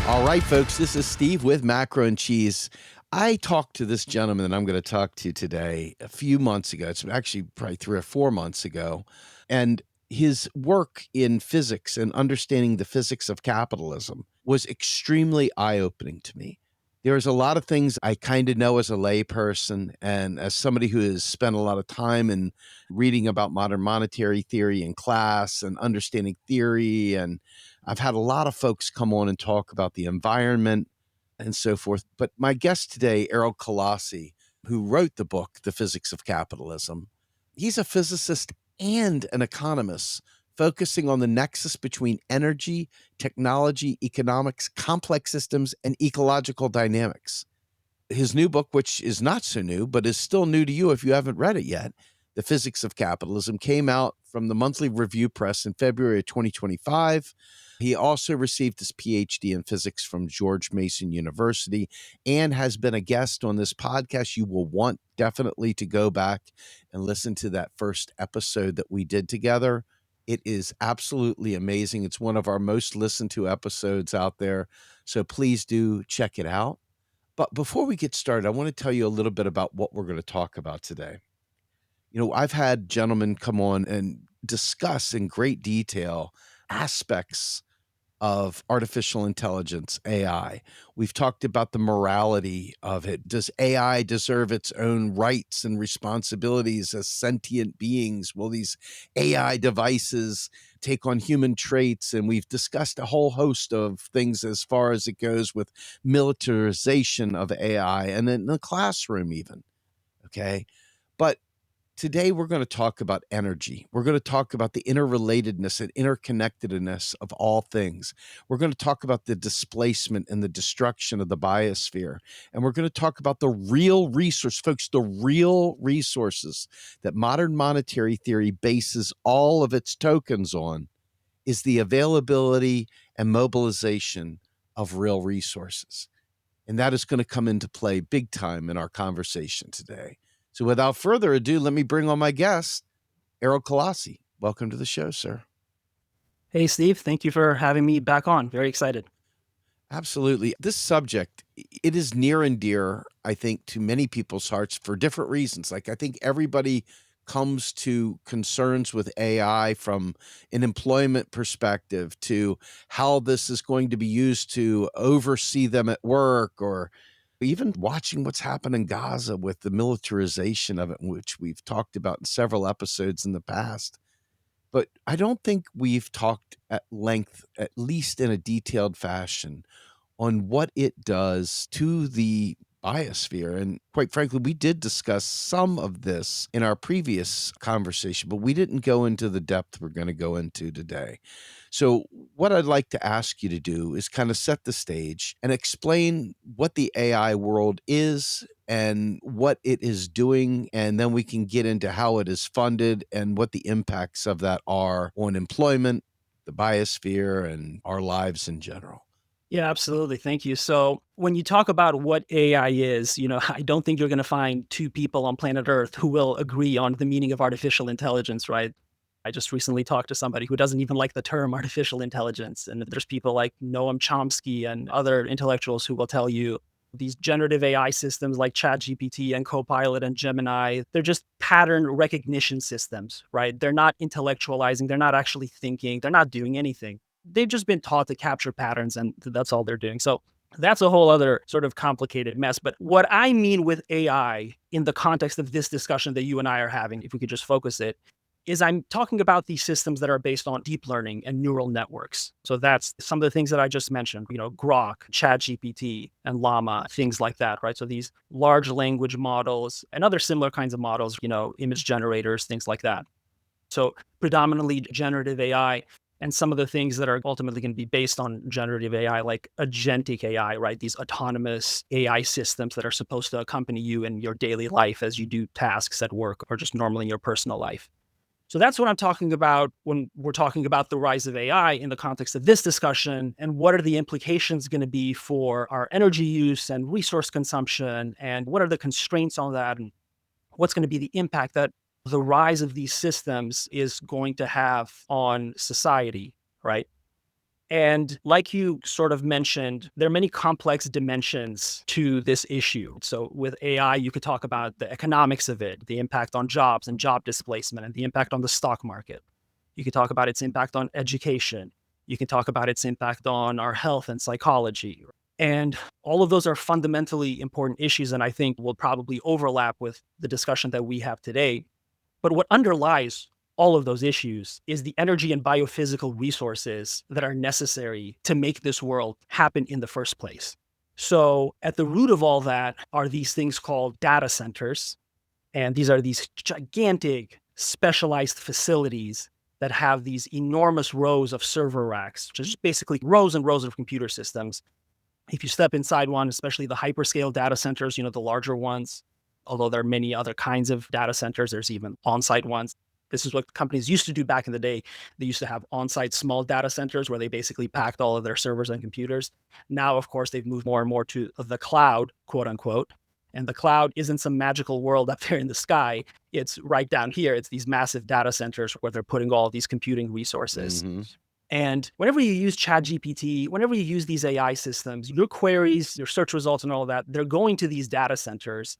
All right, folks, this is Steve with Macro and Cheese. I talked to this gentleman that I'm going to talk to today a few months ago. It's actually probably 3 or 4 months ago. And his work in physics and understanding the physics of capitalism was extremely eye opening to me. There's a lot of things I kind of know as a layperson and as somebody who has spent a lot of time in reading about modern monetary theory in class and understanding theory. And I've had a lot of folks come on and talk about the environment and so forth. But my guest today, Erald Kolasi, who wrote the book, The Physics of Capitalism, he's a physicist and an economist focusing on the nexus between energy, technology, economics, complex systems, and ecological dynamics. His new book, which is not so new, but is still new to you if you haven't read it yet, The Physics of Capitalism, came out from the Monthly Review Press in February of 2025. He also received his PhD in physics from George Mason University and has been a guest on this podcast. You will want definitely to go back and listen to that first episode that we did together. It is absolutely amazing. It's one of our most listened to episodes out there. So please do check it out. But before we get started, I want to tell you a little bit about what we're going to talk about today. I've had gentlemen come on and discuss in great detail aspects of artificial intelligence, AI. We've talked about the morality of it. Does AI deserve its own rights and responsibilities as sentient beings? Will these AI devices take on human traits? And we've discussed a whole host of things as far as it goes with militarization of AI and in the classroom even. Okay. But today, we're going to talk about energy. We're going to talk about the interrelatedness and interconnectedness of all things. We're going to talk about the displacement and the destruction of the biosphere. And we're going to talk about the real resource, folks, the real resources that modern monetary theory bases all of its tokens on is the availability and mobilization of real resources. And that is going to come into play big time in our conversation today. So without further ado, let me bring on my guest, Erald Kolasi. Welcome to the show, sir. Hey, Steve. Thank you for having me back on. Very excited. Absolutely. This subject, it is near and dear, I think, to many people's hearts for different reasons. Like, I think everybody comes to concerns with AI from an employment perspective to how this is going to be used to oversee them at work, or even watching what's happened in Gaza with the militarization of it, which we've talked about in several episodes in the past. But I don't think we've talked at length, at least in a detailed fashion, on what it does to the biosphere. And quite frankly, we did discuss some of this in our previous conversation, but we didn't go into the depth we're going to go into today. So, what I'd like to ask you to do is kind of set the stage and explain what the AI world is and what it is doing. And then we can get into how it is funded and what the impacts of that are on employment, the biosphere, and our lives in general. Yeah, absolutely. Thank you. So, when you talk about what AI is, I don't think you're going to find two people on planet Earth who will agree on the meaning of artificial intelligence, right? I just recently talked to somebody who doesn't even like the term artificial intelligence. And there's people like Noam Chomsky and other intellectuals who will tell you these generative AI systems like ChatGPT and Copilot and Gemini, they're just pattern recognition systems, right? They're not intellectualizing, they're not actually thinking, they're not doing anything. They've just been taught to capture patterns and that's all they're doing. So that's a whole other sort of complicated mess. But what I mean with AI in the context of this discussion that you and I are having, if we could just focus it, is I'm talking about these systems that are based on deep learning and neural networks. So that's some of the things that I just mentioned, Grok, ChatGPT, and Llama, things like that, right? So these large language models and other similar kinds of models, image generators, things like that. So predominantly generative AI and some of the things that are ultimately going to be based on generative AI, like agentic AI, right? These autonomous AI systems that are supposed to accompany you in your daily life as you do tasks at work or just normally in your personal life. So that's what I'm talking about when we're talking about the rise of AI in the context of this discussion, and what are the implications going to be for our energy use and resource consumption, and what are the constraints on that, and what's going to be the impact that the rise of these systems is going to have on society, right? And like you sort of mentioned, there are many complex dimensions to this issue. So with AI, you could talk about the economics of it, the impact on jobs and job displacement, and the impact on the stock market. You could talk about its impact on education. You can talk about its impact on our health and psychology. And all of those are fundamentally important issues, and I think will probably overlap with the discussion that we have today. But what underlies all of those issues is the energy and biophysical resources that are necessary to make this world happen in the first place. So, at the root of all that are these things called data centers. And these are these gigantic specialized facilities that have these enormous rows of server racks, which is just basically rows and rows of computer systems. If you step inside one, especially the hyperscale data centers, the larger ones, although there are many other kinds of data centers, there's even on-site ones. This is what companies used to do back in the day. They used to have on-site small data centers where they basically packed all of their servers and computers. Now, of course, they've moved more and more to the cloud, quote unquote. And the cloud isn't some magical world up there in the sky. It's right down here. It's these massive data centers where they're putting all these computing resources. Mhm. And whenever you use ChatGPT, whenever you use these AI systems, your queries, your search results, and all of that, they're going to these data centers.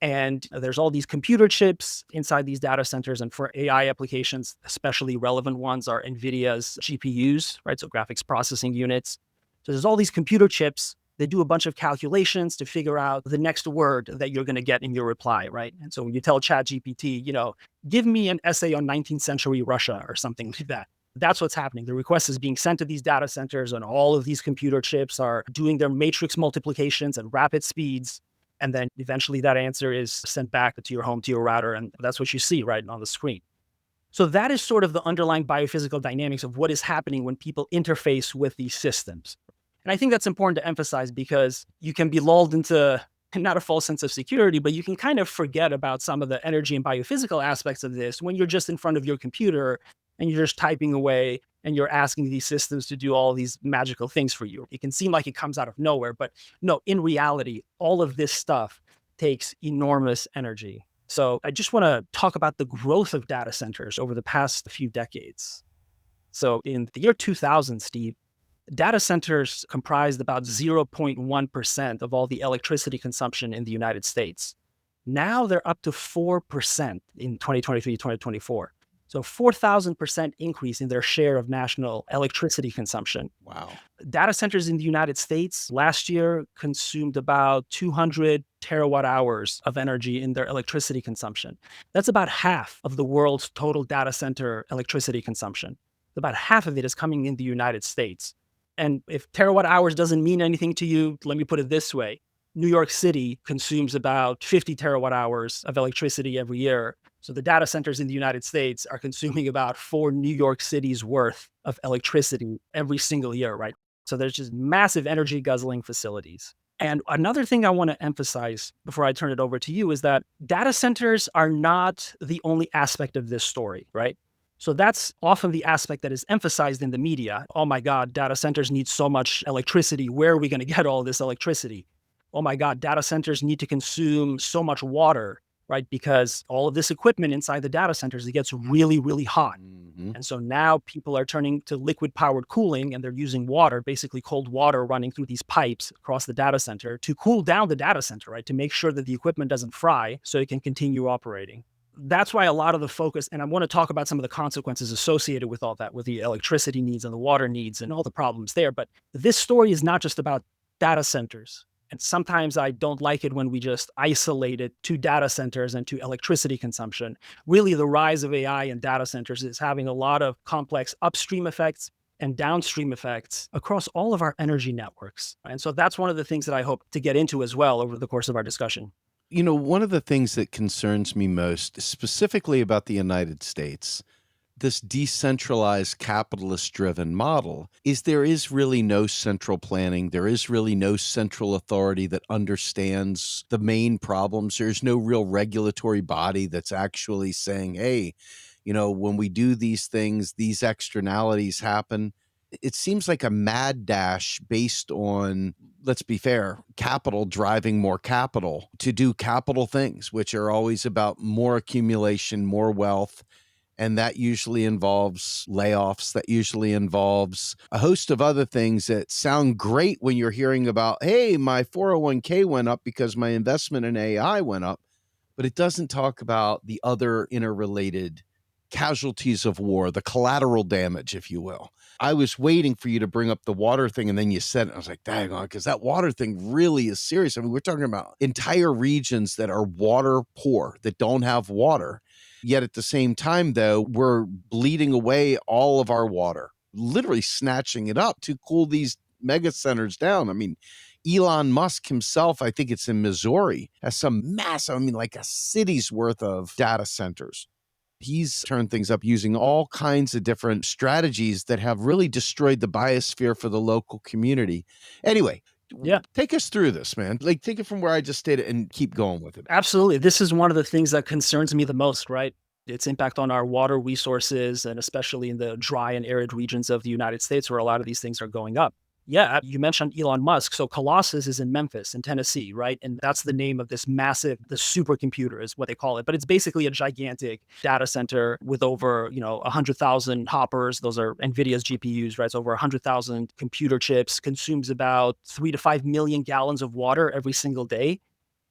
And there's all these computer chips inside these data centers. And for AI applications, especially relevant ones are NVIDIA's GPUs, right? So graphics processing units. So there's all these computer chips. They do a bunch of calculations to figure out the next word that you're going to get in your reply, right? And so when you tell ChatGPT, give me an essay on 19th century Russia or something like that. That's what's happening. The request is being sent to these data centers, and all of these computer chips are doing their matrix multiplications at rapid speeds. And then eventually that answer is sent back to your home, to your router. And that's what you see right on the screen. So that is sort of the underlying biophysical dynamics of what is happening when people interface with these systems. And I think that's important to emphasize because you can be lulled into not a false sense of security, but you can kind of forget about some of the energy and biophysical aspects of this when you're just in front of your computer and you're just typing away and you're asking these systems to do all these magical things for you. It can seem like it comes out of nowhere, but no, in reality, all of this stuff takes enormous energy. So I just want to talk about the growth of data centers over the past few decades. So in the year 2000, Steve, data centers comprised about 0.1% of all the electricity consumption in the United States. Now they're up to 4% in 2023, 2024. So 4,000% increase in their share of national electricity consumption. Wow. Data centers in the United States last year consumed about 200 terawatt hours of energy in their electricity consumption. That's about half of the world's total data center electricity consumption. About half of it is coming in the United States. And if terawatt hours doesn't mean anything to you, let me put it this way. New York City consumes about 50 terawatt hours of electricity every year. So the data centers in the United States are consuming about 4 New York Cities worth of electricity every single year, right? So there's just massive energy guzzling facilities. And another thing I want to emphasize before I turn it over to you is that data centers are not the only aspect of this story, right? So that's often the aspect that is emphasized in the media. Oh my God, data centers need so much electricity. Where are we going to get all this electricity? Oh my God, data centers need to consume so much water, right? Because all of this equipment inside the data centers, it gets really, really hot. Mhm. And so now people are turning to liquid powered cooling and they're using water, basically cold water running through these pipes across the data center to cool down the data center, right? To make sure that the equipment doesn't fry so it can continue operating. That's why a lot of the focus, and I want to talk about some of the consequences associated with all that, with the electricity needs and the water needs and all the problems there. But this story is not just about data centers. And sometimes I don't like it when we just isolate it to data centers and to electricity consumption. Really, the rise of AI and data centers is having a lot of complex upstream effects and downstream effects across all of our energy networks. And so that's one of the things that I hope to get into as well over the course of our discussion. One of the things that concerns me most, specifically about the United States, this decentralized capitalist driven model, is there is really no central planning. There is really no central authority that understands the main problems. There's no real regulatory body that's actually saying, hey, when we do these things, these externalities happen. It seems like a mad dash based on, let's be fair, capital driving more capital to do capital things, which are always about more accumulation, more wealth. And that usually involves layoffs. That usually involves a host of other things that sound great when you're hearing about, hey, my 401k went up because my investment in AI went up. But it doesn't talk about the other interrelated casualties of war, the collateral damage, if you will. I was waiting for you to bring up the water thing, and then you said it. I was like, dang on, because that water thing really is serious. I mean, we're talking about entire regions that are water poor, that don't have water. Yet at the same time, though, we're bleeding away all of our water, literally snatching it up to cool these mega centers down. I mean, Elon Musk himself, I think it's in Missouri, has some massive, I mean, like a city's worth of data centers. He's turned things up using all kinds of different strategies that have really destroyed the biosphere for the local community. Anyway, Yeah. take us through this, man. Like, take it from where I just did it and keep going with it. Absolutely. This is one of the things that concerns me the most, right? Its impact on our water resources, and especially in the dry and arid regions of the United States where a lot of these things are going up. Yeah, you mentioned Elon Musk. So Colossus is in Memphis, in Tennessee, right? And that's the name of this massive, the supercomputer is what they call it. But it's basically a gigantic data center with over, 100,000 hoppers. Those are NVIDIA's GPUs, right? It's over 100,000 computer chips, consumes about 3 to 5 million gallons of water every single day.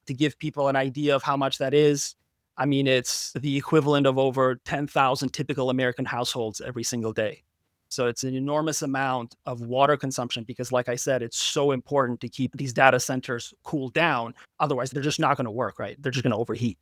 To give people an idea of how much that is, I mean, it's the equivalent of over 10,000 typical American households every single day. So it's an enormous amount of water consumption because, like I said, it's so important to keep these data centers cooled down. Otherwise, they're just not going to work, right? They're just going to overheat.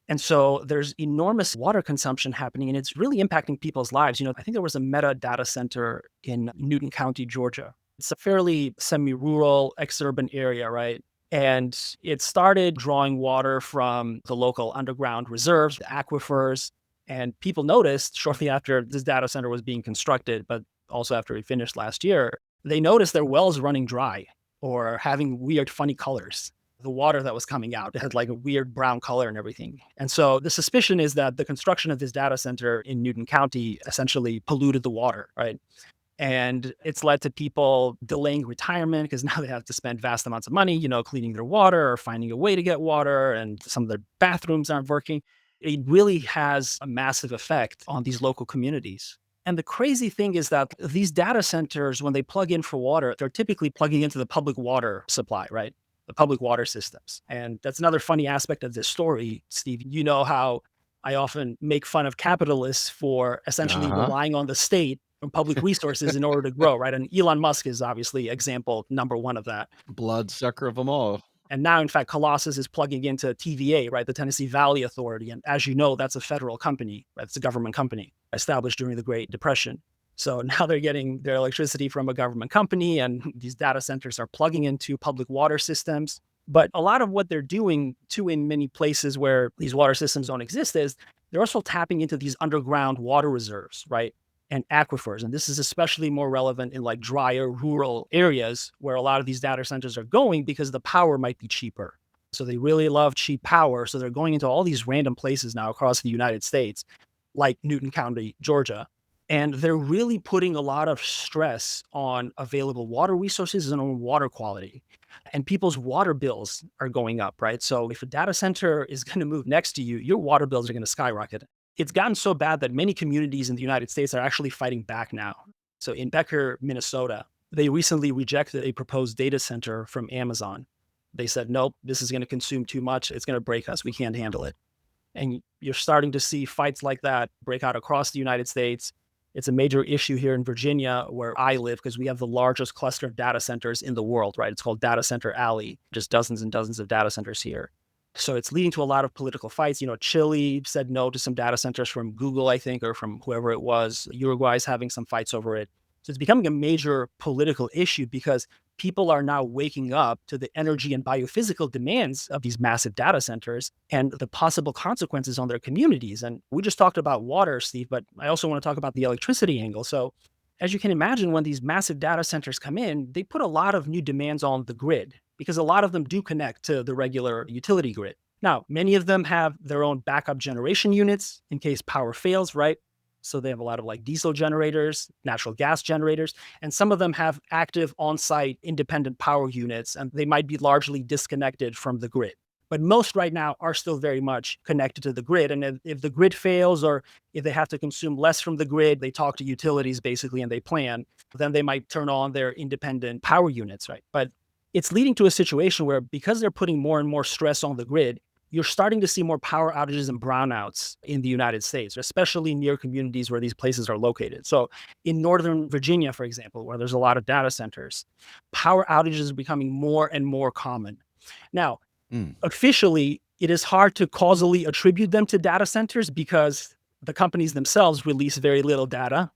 And so there's enormous water consumption happening, and it's really impacting people's lives. I think there was a Meta data center in Newton County, Georgia. It's a fairly semi-rural, exurban area, right? And it started drawing water from the local underground reserves, the aquifers. And people noticed shortly after this data center was being constructed, but also after it finished last year, they noticed their wells running dry or having weird, funny colors. The water that was coming out, it had like a weird brown color and everything. And so the suspicion is that the construction of this data center in Newton County essentially polluted the water, right? And it's led to people delaying retirement because now they have to spend vast amounts of money, cleaning their water or finding a way to get water, and some of their bathrooms aren't working. It really has a massive effect on these local communities. And the crazy thing is that these data centers, when they plug in for water, they're typically plugging into the public water supply, right? The public water systems. And that's another funny aspect of this story, Steve. You know how I often make fun of capitalists for essentially Uh relying on the state from public resources in order to grow, right? And Elon Musk is obviously example number one of that. Bloodsucker of them all. And now, in fact, Colossus is plugging into TVA, right? The Tennessee Valley Authority. And as you know, that's a federal company, right? It's a government company established during the Great Depression. So now they're getting their electricity from a government company, and these data centers are plugging into public water systems. But a lot of what they're doing, too, in many places where these water systems don't exist, is they're also tapping into these underground water reserves, right? And aquifers. And this is especially more relevant in like drier rural areas where a lot of these data centers are going because the power might be cheaper. So they really love cheap power. So they're going into all these random places now across the United States, like Newton County, Georgia. And they're really putting a lot of stress on available water resources and on water quality. And people's water bills are going up, right? So if a data center is going to move next to you, your water bills are going to skyrocket. It's gotten so bad that many communities in the United States are actually fighting back now. So in Becker, Minnesota, they recently rejected a proposed data center from Amazon. They said, nope, this is going to consume too much. It's going to break us. We can't handle it. And you're starting to see fights like that break out across the United States. It's a major issue here in Virginia, where I live, because we have the largest cluster of data centers in the world, right? It's called Data Center Alley, just dozens and dozens of data centers here. So it's leading to a lot of political fights. Chile said no to some data centers from Google, I think, or from whoever it was. Uruguay is having some fights over it. So it's becoming a major political issue because people are now waking up to the energy and biophysical demands of these massive data centers and the possible consequences on their communities. And we just talked about water, Steve, but I also want to talk about the electricity angle. So as you can imagine, when these massive data centers come in, they put a lot of new demands on the grid because a lot of them do connect to the regular utility grid. Now, many of them have their own backup generation units in case power fails, right? So they have a lot of like diesel generators, natural gas generators, and some of them have active on-site independent power units, and they might be largely disconnected from the grid. But most right now are still very much connected to the grid. And if the grid fails, or if they have to consume less from the grid, they talk to utilities basically and they plan. Then they might turn on their independent power units, right? But it's leading to a situation where, because they're putting more and more stress on the grid, you're starting to see more power outages and brownouts in the United States, especially near communities where these places are located. So in Northern Virginia, for example, where there's a lot of data centers, power outages are becoming more and more common. Now, Mm. officially, it is hard to causally attribute them to data centers because the companies themselves release very little data.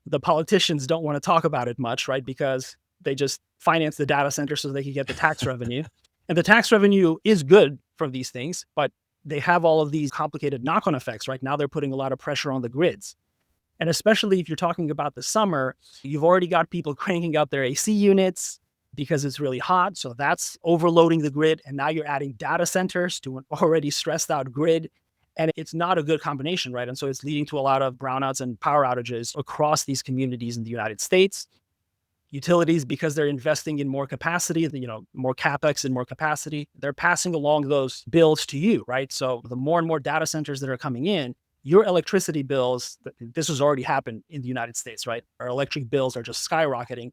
The politicians don't want to talk about it much, right? Because they just finance the data center so they can get the tax revenue. And the tax revenue is good from these things, but they have all of these complicated knock on effects, right? Now they're putting a lot of pressure on the grids. And especially if you're talking about the summer, you've already got people cranking up their AC units because it's really hot. So that's overloading the grid. And now you're adding data centers to an already stressed out grid. And it's not a good combination, right? And so it's leading to a lot of brownouts and power outages across these communities in the United States. Utilities, because they're investing in more capacity, more capex and more capacity, they're passing along those bills to you, right? So the more and more data centers that are coming in, your electricity bills, this has already happened in the United States, right? Our electric bills are just skyrocketing.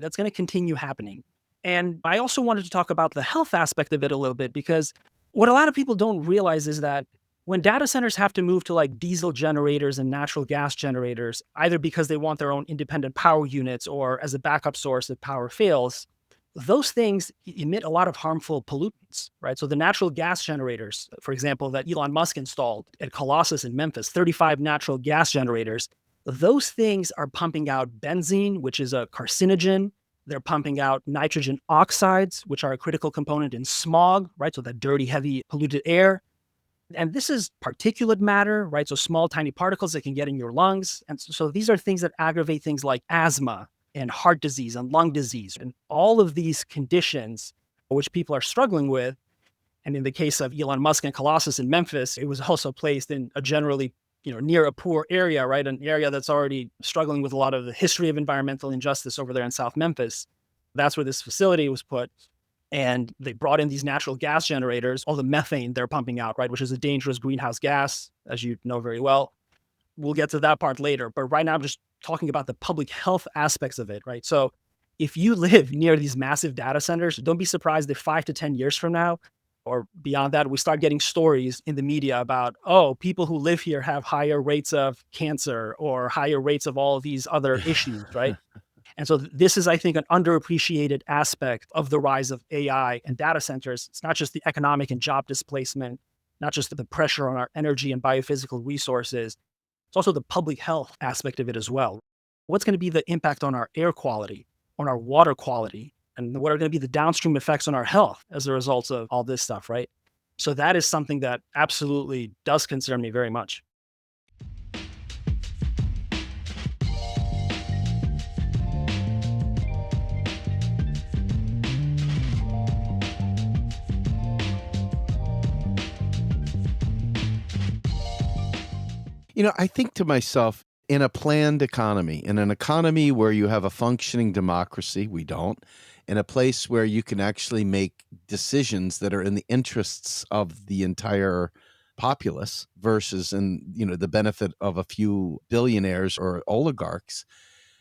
That's going to continue happening. And I also wanted to talk about the health aspect of it a little bit, because what a lot of people don't realize is that when data centers have to move to like diesel generators and natural gas generators, either because they want their own independent power units or as a backup source if power fails, those things emit a lot of harmful pollutants, right? So the natural gas generators, for example, that Elon Musk installed at Colossus in Memphis, 35 natural gas generators, those things are pumping out benzene, which is a carcinogen. They're pumping out nitrogen oxides, which are a critical component in smog, right? So that dirty, heavy, polluted air. And this is particulate matter, right? So small, tiny particles that can get in your lungs. And so these are things that aggravate things like asthma and heart disease and lung disease and all of these conditions which people are struggling with. And in the case of Elon Musk and Colossus in Memphis, it was also placed in a generally, near a poor area, right? An area that's already struggling with a lot of the history of environmental injustice over there in South Memphis. That's where this facility was put. And they brought in these natural gas generators, all the methane they're pumping out, right, which is a dangerous greenhouse gas, as you know very well. We'll get to that part later. But right now, I'm just talking about the public health aspects of it, right? So if you live near these massive data centers, don't be surprised if 5 to 10 years from now or beyond that, we start getting stories in the media about, oh, people who live here have higher rates of cancer or higher rates of all of these other issues, right? And so this is, I think, an underappreciated aspect of the rise of AI and data centers. It's not just the economic and job displacement, not just the pressure on our energy and biophysical resources. It's also the public health aspect of it as well. What's going to be the impact on our air quality, on our water quality, and what are going to be the downstream effects on our health as a result of all this stuff, right? So that is something that absolutely does concern me very much. I think to myself, in a planned economy, in an economy where you have a functioning democracy, we don't, in a place where you can actually make decisions that are in the interests of the entire populace versus in, the benefit of a few billionaires or oligarchs,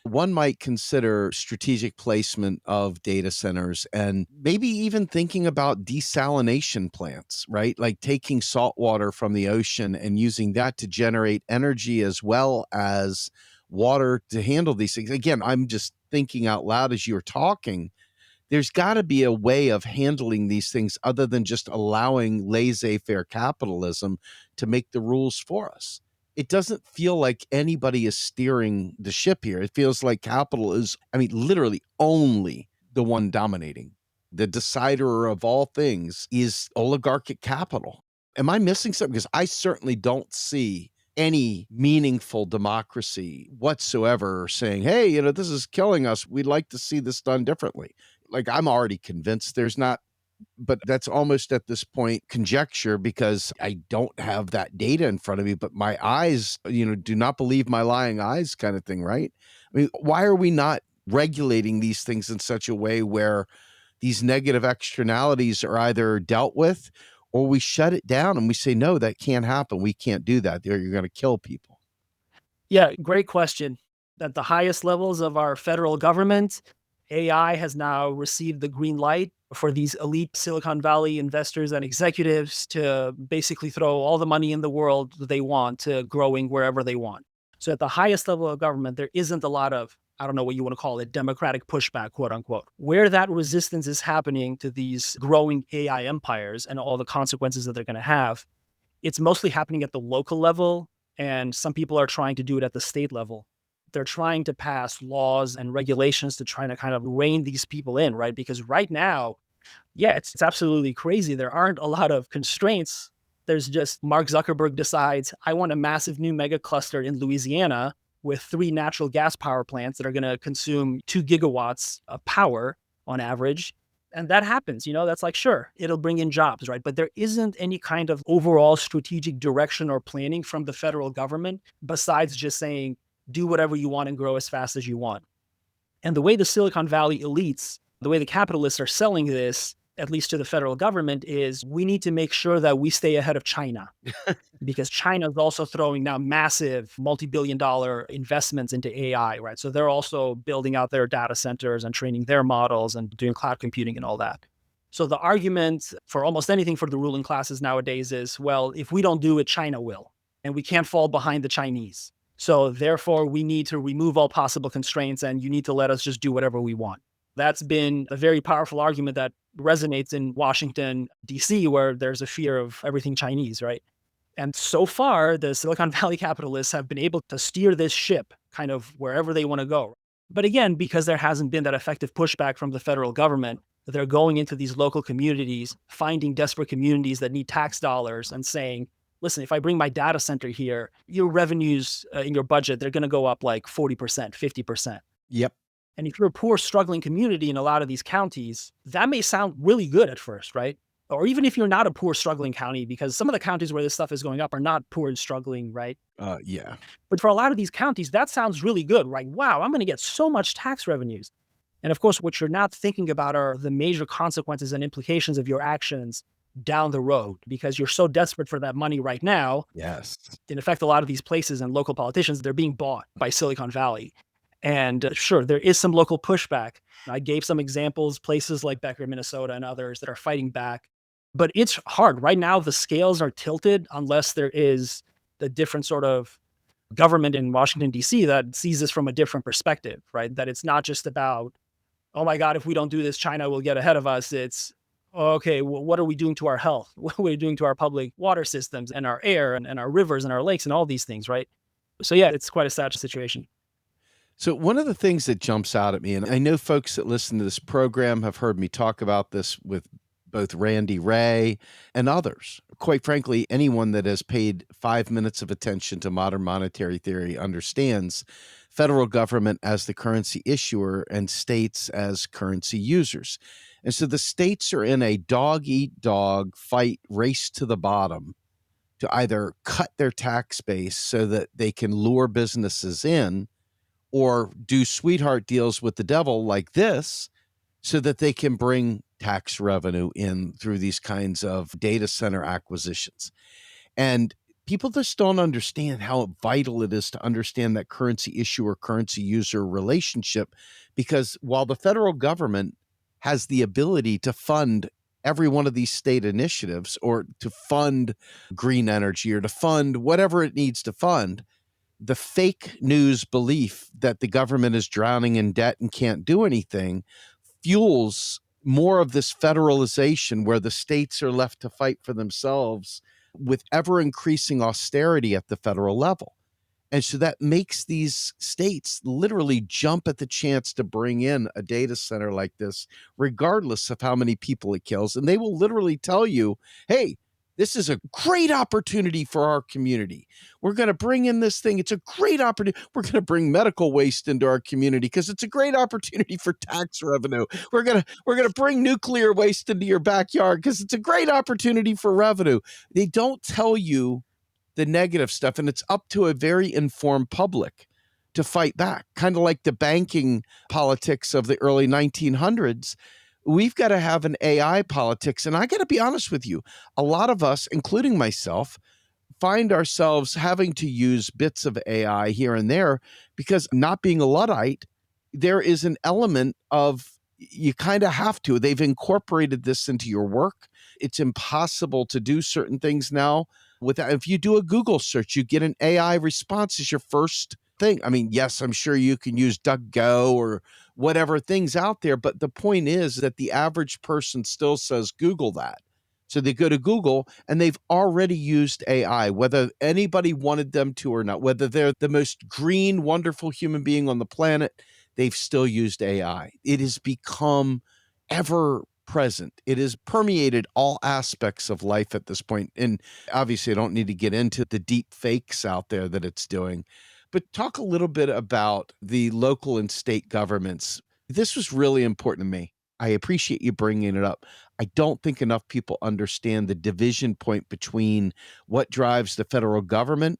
one might consider strategic placement of data centers and maybe even thinking about desalination plants, right? Like taking salt water from the ocean and using that to generate energy as well as water to handle these things. Again, I'm just thinking out loud as you're talking. There's got to be a way of handling these things other than just allowing laissez-faire capitalism to make the rules for us. It doesn't feel like anybody is steering the ship here. It feels like capital is, literally only the one dominating. The decider of all things is oligarchic capital. Am I missing something? Because I certainly don't see any meaningful democracy whatsoever saying, hey, this is killing us. We'd like to see this done differently. Like, I'm already convinced there's not, but that's almost at this point conjecture because I don't have that data in front of me, but my eyes, do not believe my lying eyes kind of thing, right? Why are we not regulating these things in such a way where these negative externalities are either dealt with or we shut it down and we say, no, that can't happen. We can't do that. You're going to kill people. Yeah, great question. At the highest levels of our federal government, AI has now received the green light for these elite Silicon Valley investors and executives to basically throw all the money in the world they want to growing wherever they want. So at the highest level of government, there isn't a lot of, I don't know what you want to call it, democratic pushback, quote unquote. Where that resistance is happening to these growing AI empires and all the consequences that they're going to have, it's mostly happening at the local level, and some people are trying to do it at the state level. They're trying to pass laws and regulations to try to kind of rein these people in, right? Because right now, yeah, it's absolutely crazy. There aren't a lot of constraints. There's just Mark Zuckerberg decides, I want a massive new mega cluster in Louisiana with 3 natural gas power plants that are going to consume 2 gigawatts of power on average. And that happens, that's like, sure, it'll bring in jobs, right? But there isn't any kind of overall strategic direction or planning from the federal government besides just saying, do whatever you want and grow as fast as you want. And the way the Silicon Valley elites, the way the capitalists are selling this, at least to the federal government, is we need to make sure that we stay ahead of China because China is also throwing now massive multi-billion-dollar investments into AI, right? So they're also building out their data centers and training their models and doing cloud computing and all that. So the argument for almost anything for the ruling classes nowadays is, well, if we don't do it, China will, and we can't fall behind the Chinese. So therefore, we need to remove all possible constraints and you need to let us just do whatever we want. That's been a very powerful argument that resonates in Washington, D.C., where there's a fear of everything Chinese, right? And so far, the Silicon Valley capitalists have been able to steer this ship kind of wherever they want to go. But again, because there hasn't been that effective pushback from the federal government, they're going into these local communities, finding desperate communities that need tax dollars and saying, listen, if I bring my data center here, your revenues in your budget, they're going to go up like 40%, 50%. Yep. And if you're a poor, struggling community in a lot of these counties, that may sound really good at first, right? Or even if you're not a poor, struggling county, because some of the counties where this stuff is going up are not poor and struggling, right? Yeah. But for a lot of these counties, that sounds really good, right? Wow, I'm going to get so much tax revenues. And of course, what you're not thinking about are the major consequences and implications of your actions down the road because you're so desperate for that money right now. Yes. In effect, a lot of these places and local politicians, they're being bought by Silicon Valley. And sure, there is some local pushback. I gave some examples, places like Becker, Minnesota, and others that are fighting back. But it's hard. Right now, the scales are tilted unless there is a different sort of government in Washington, D.C. that sees this from a different perspective, right? That it's not just about, oh my God, if we don't do this, China will get ahead of us. It's, okay, well, what are we doing to our health? What are we doing to our public water systems and our air and our rivers and our lakes and all these things, right? So yeah, it's quite a sad situation. So one of the things that jumps out at me, and I know folks that listen to this program have heard me talk about this with both Randy Ray and others. Quite frankly, anyone that has paid 5 minutes of attention to modern monetary theory understands federal government as the currency issuer and states as currency users. And so the states are in a dog eat dog fight race to the bottom to either cut their tax base so that they can lure businesses in or do sweetheart deals with the devil like this so that they can bring tax revenue in through these kinds of data center acquisitions. And people just don't understand how vital it is to understand that currency issuer, currency user relationship, because while the federal government has the ability to fund every one of these state initiatives or to fund green energy or to fund whatever it needs to fund, the fake news belief that the government is drowning in debt and can't do anything fuels more of this federalization where the states are left to fight for themselves with ever increasing austerity at the federal level. And so that makes these states literally jump at the chance to bring in a data center like this, regardless of how many people it kills. And they will literally tell you, hey, this is a great opportunity for our community. We're going to bring in this thing. It's a great opportunity. We're going to bring medical waste into our community because it's a great opportunity for tax revenue. We're going to bring nuclear waste into your backyard because it's a great opportunity for revenue. They don't tell you the negative stuff, and it's up to a very informed public to fight back, kind of like the banking politics of the early 1900s, we've got to have an AI politics. And I got to be honest with you, a lot of us, including myself, find ourselves having to use bits of AI here and there because not being a Luddite, there is an element of you kind of have to. They've incorporated this into your work. It's impossible to do certain things now without. If you do a Google search, you get an AI response as your first thing. I mean, yes, I'm sure you can use DuckGo or whatever things out there, but the point is that the average person still says Google that. So they go to Google and they've already used AI, whether anybody wanted them to or not, whether they're the most green, wonderful human being on the planet, they've still used AI. It has become ever present. It has permeated all aspects of life at this point. And obviously, I don't need to get into the deep fakes out there that it's doing, but talk a little bit about the local and state governments. This was really important to me. I appreciate you bringing it up. I don't think enough people understand the division point between what drives the federal government,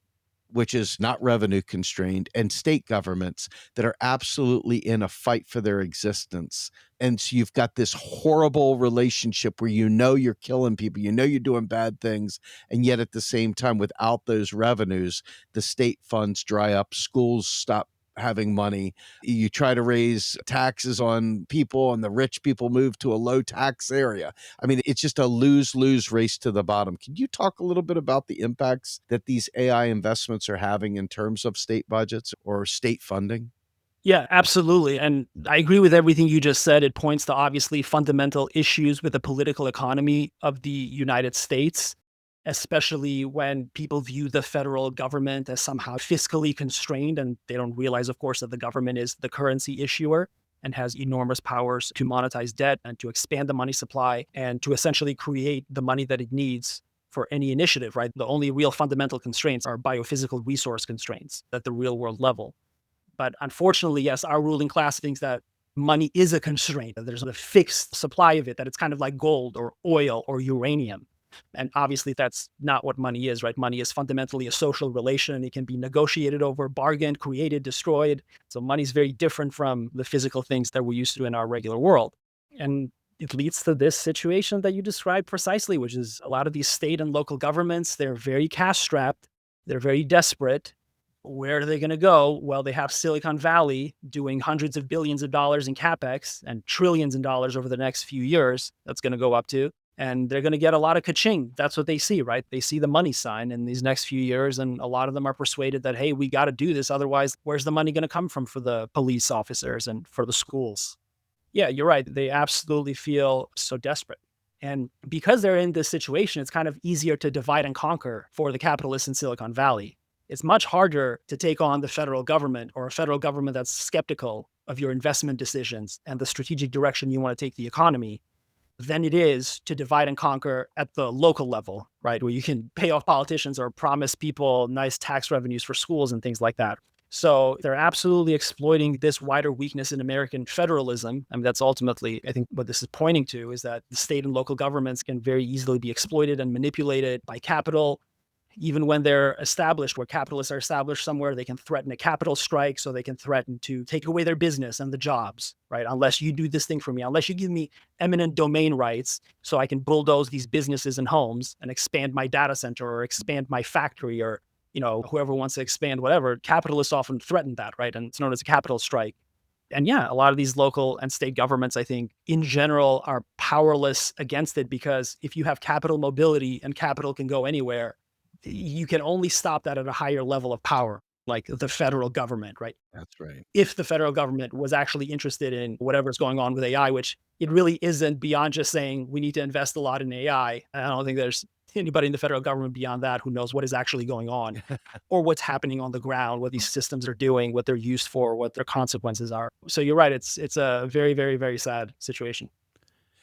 which is not revenue constrained, and state governments that are absolutely in a fight for their existence. And so you've got this horrible relationship where you know you're killing people, you know you're doing bad things, and yet at the same time, without those revenues, the state funds dry up, schools stop having money. You try to raise taxes on people, and the rich people move to a low tax area. I mean, it's just a lose lose race to the bottom. Can you talk a little bit about the impacts that these AI investments are having in terms of state budgets or state funding? Yeah, absolutely. And I agree with everything you just said. It points to obviously fundamental issues with the political economy of the United States, especially when people view the federal government as somehow fiscally constrained. And they don't realize, of course, that the government is the currency issuer and has enormous powers to monetize debt and to expand the money supply and to essentially create the money that it needs for any initiative, right? The only real fundamental constraints are biophysical resource constraints at the real world level. But unfortunately, yes, our ruling class thinks that money is a constraint, that there's a fixed supply of it, that it's kind of like gold or oil or uranium. And obviously, that's not what money is, right? Money is fundamentally a social relation and it can be negotiated over, bargained, created, destroyed. So, money is very different from the physical things that we're used to in our regular world. And it leads to this situation that you described precisely, which is a lot of these state and local governments, they're very cash strapped, they're very desperate. Where are they going to go? Well, they have Silicon Valley doing hundreds of billions of dollars in capex and trillions in dollars over the next few years. That's going to go up to. And they're going to get a lot of ka-ching. That's what they see, right? They see the money sign in these next few years. And a lot of them are persuaded that, hey, we got to do this. Otherwise, where's the money going to come from for the police officers and for the schools? Yeah, you're right. They absolutely feel so desperate. And because they're in this situation, it's kind of easier to divide and conquer for the capitalists in Silicon Valley. It's much harder to take on the federal government or a federal government that's skeptical of your investment decisions and the strategic direction you want to take the economy than it is to divide and conquer at the local level, right? Where you can pay off politicians or promise people nice tax revenues for schools and things like that. So they're absolutely exploiting this wider weakness in American federalism. I mean, that's ultimately, I think, what this is pointing to is that the state and local governments can very easily be exploited and manipulated by capital. Even when they're established, where capitalists are established somewhere, they can threaten a capital strike. So they can threaten to take away their business and the jobs, right? Unless you do this thing for me, unless you give me eminent domain rights so I can bulldoze these businesses and homes and expand my data center or expand my factory or, whoever wants to expand whatever, capitalists often threaten that, right? And it's known as a capital strike. And yeah, a lot of these local and state governments, I think, in general, are powerless against it because if you have capital mobility and capital can go anywhere, you can only stop that at a higher level of power, like the federal government, right? That's right. If the federal government was actually interested in whatever's going on with AI, which it really isn't beyond just saying we need to invest a lot in AI. I don't think there's anybody in the federal government beyond that who knows what is actually going on or what's happening on the ground, what these systems are doing, what they're used for, what their consequences are. So you're right. It's a very, very, very sad situation.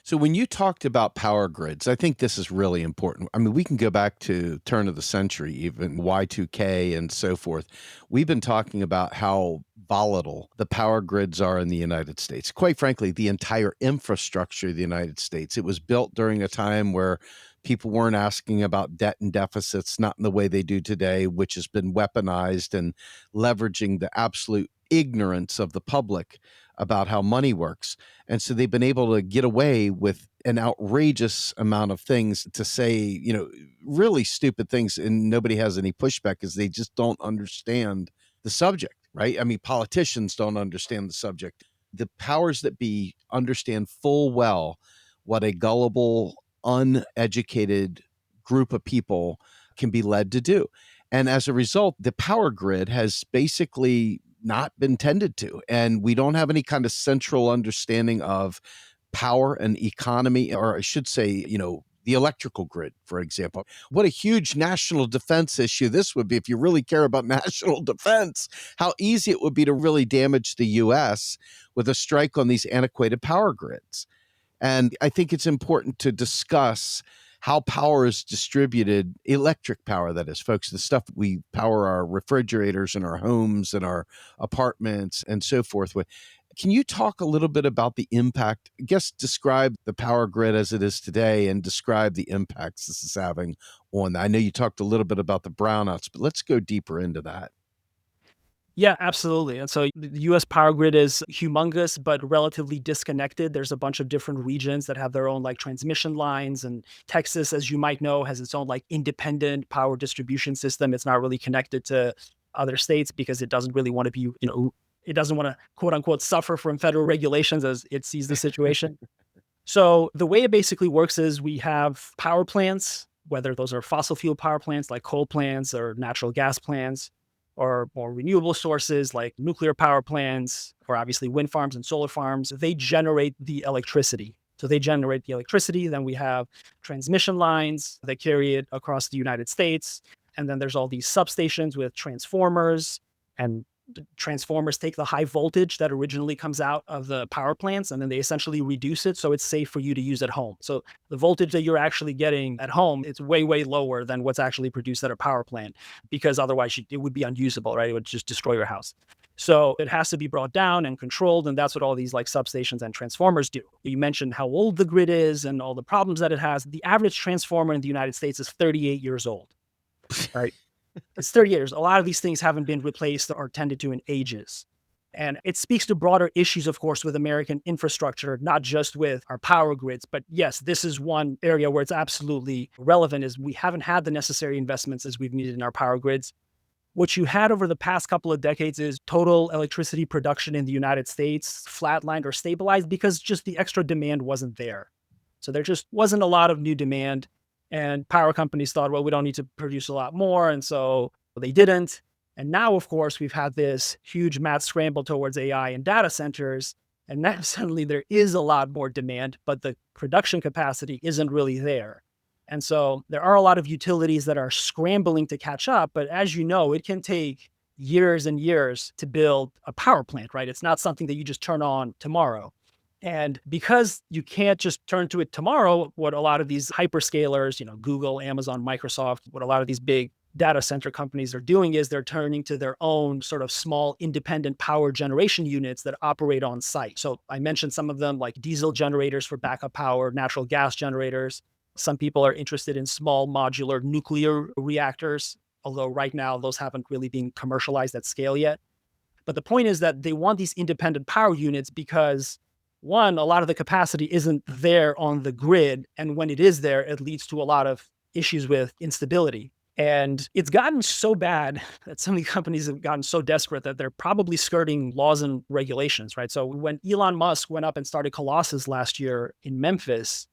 So when you talked about power grids, I think this is really important. I mean, we can go back to turn of the century, even Y2K and so forth. We've been talking about how volatile the power grids are in the United States. Quite frankly, the entire infrastructure of the United States. It was built during a time where people weren't asking about debt and deficits, not in the way they do today, which has been weaponized and leveraging the absolute ignorance of the public about how money works. And so they've been able to get away with an outrageous amount of things to say, really stupid things, and nobody has any pushback because they just don't understand the subject, right? I mean, politicians don't understand the subject. The powers that be understand full well what a gullible, uneducated group of people can be led to do. And as a result, the power grid has basically not been tended to. And we don't have any kind of central understanding of power and economy, or I should say, the electrical grid, for example. What a huge national defense issue this would be if you really care about national defense, how easy it would be to really damage the US with a strike on these antiquated power grids. And I think it's important to discuss how power is distributed, electric power, that is, folks, the stuff we power our refrigerators and our homes and our apartments and so forth with. Can you talk a little bit about the impact? I guess describe the power grid as it is today and describe the impacts this is having on that. I know you talked a little bit about the brownouts, but let's go deeper into that. Yeah, absolutely. And so the US power grid is humongous, but relatively disconnected. There's a bunch of different regions that have their own like transmission lines. And Texas, as you might know, has its own like independent power distribution system. It's not really connected to other states because it doesn't really want to be, it doesn't want to quote unquote suffer from federal regulations as it sees the situation. So the way it basically works is we have power plants, whether those are fossil fuel power plants like coal plants or natural gas plants, or more renewable sources like nuclear power plants, or obviously wind farms and solar farms. They generate the electricity. So they generate the electricity. Then we have transmission lines that carry it across the United States. And then there's all these substations with transformers, and transformers take the high voltage that originally comes out of the power plants and then they essentially reduce it so it's safe for you to use at home. So the voltage that you're actually getting at home, it's way, way lower than what's actually produced at a power plant because otherwise it would be unusable, right? It would just destroy your house. So it has to be brought down and controlled. And that's what all these like substations and transformers do. You mentioned how old the grid is and all the problems that it has. The average transformer in the United States is 38 years old, right? It's 30 years. A lot of these things haven't been replaced or tended to in ages. And it speaks to broader issues, of course, with American infrastructure, not just with our power grids. But yes, this is one area where it's absolutely relevant is we haven't had the necessary investments as we've needed in our power grids. What you had over the past couple of decades is total electricity production in the United States flatlined or stabilized because just the extra demand wasn't there. So there just wasn't a lot of new demand. And power companies thought, well, we don't need to produce a lot more. And so they didn't. And now, of course, we've had this huge mad scramble towards AI and data centers. And now suddenly there is a lot more demand, but the production capacity isn't really there. And so there are a lot of utilities that are scrambling to catch up. But as you know, it can take years and years to build a power plant, right? It's not something that you just turn on tomorrow. And because you can't just turn to it tomorrow, what a lot of these hyperscalers, Google, Amazon, Microsoft, what a lot of these big data center companies are doing is they're turning to their own sort of small independent power generation units that operate on site. So I mentioned some of them like diesel generators for backup power, natural gas generators. Some people are interested in small modular nuclear reactors, although right now those haven't really been commercialized at scale yet. But the point is that they want these independent power units because one, a lot of the capacity isn't there on the grid. And when it is there, it leads to a lot of issues with instability. And it's gotten so bad that some of these companies have gotten so desperate that they're probably skirting laws and regulations, right? So when Elon Musk went up and started Colossus last year in Memphis,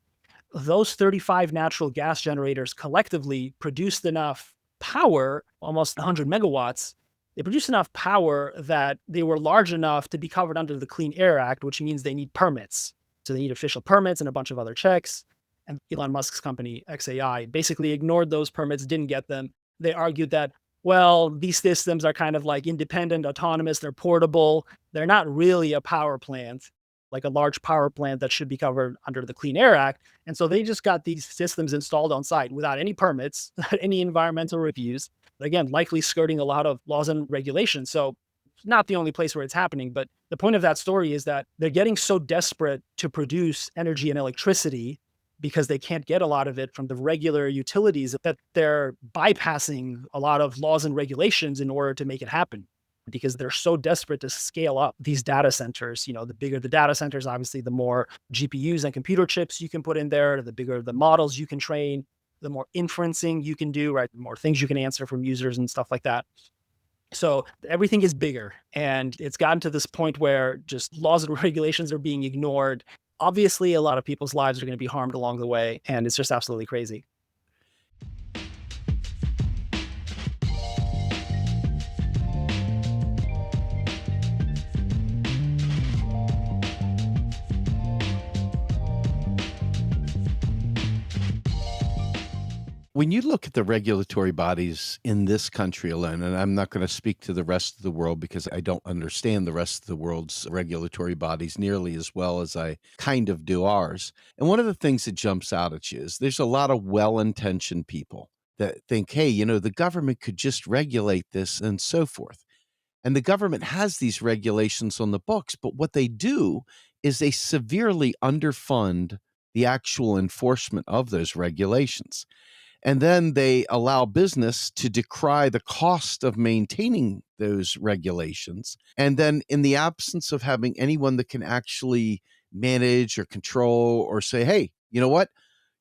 those 35 natural gas generators collectively produced enough power, almost 100 megawatts. They produced enough power that they were large enough to be covered under the Clean Air Act, which means they need permits. So they need official permits and a bunch of other checks. And Elon Musk's company, XAI, basically ignored those permits, didn't get them. They argued that, well, these systems are kind of like independent, autonomous, they're portable. They're not really a power plant, like a large power plant that should be covered under the Clean Air Act. And so they just got these systems installed on site without any permits, any environmental reviews. Again, likely skirting a lot of laws and regulations. So it's not the only place where it's happening. But the point of that story is that they're getting so desperate to produce energy and electricity because they can't get a lot of it from the regular utilities that they're bypassing a lot of laws and regulations in order to make it happen. because they're so desperate to scale up these data centers. The bigger the data centers, obviously, the more GPUs and computer chips you can put in there, the bigger the models you can train, the more inferencing you can do, right? The more things you can answer from users and stuff like that. So everything is bigger, and it's gotten to this point where just laws and regulations are being ignored. Obviously, a lot of people's lives are going to be harmed along the way, and it's just absolutely crazy. When you look at the regulatory bodies in this country alone, and I'm not going to speak to the rest of the world because I don't understand the rest of the world's regulatory bodies nearly as well as I kind of do ours. And one of the things that jumps out at you is there's a lot of well intentioned people that think, hey, the government could just regulate this and so forth. And the government has these regulations on the books, but what they do is they severely underfund the actual enforcement of those regulations. And then they allow business to decry the cost of maintaining those regulations. And then, in the absence of having anyone that can actually manage or control or say, hey, you know what?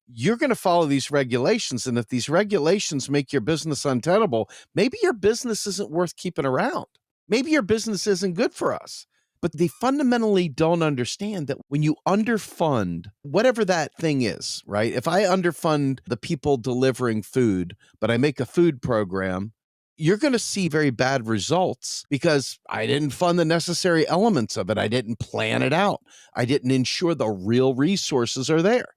You're going to follow these regulations. And if these regulations make your business untenable, maybe your business isn't worth keeping around. Maybe your business isn't good for us. But they fundamentally don't understand that when you underfund whatever that thing is, right? If I underfund the people delivering food, but I make a food program, you're going to see very bad results because I didn't fund the necessary elements of it. I didn't plan it out. I didn't ensure the real resources are there.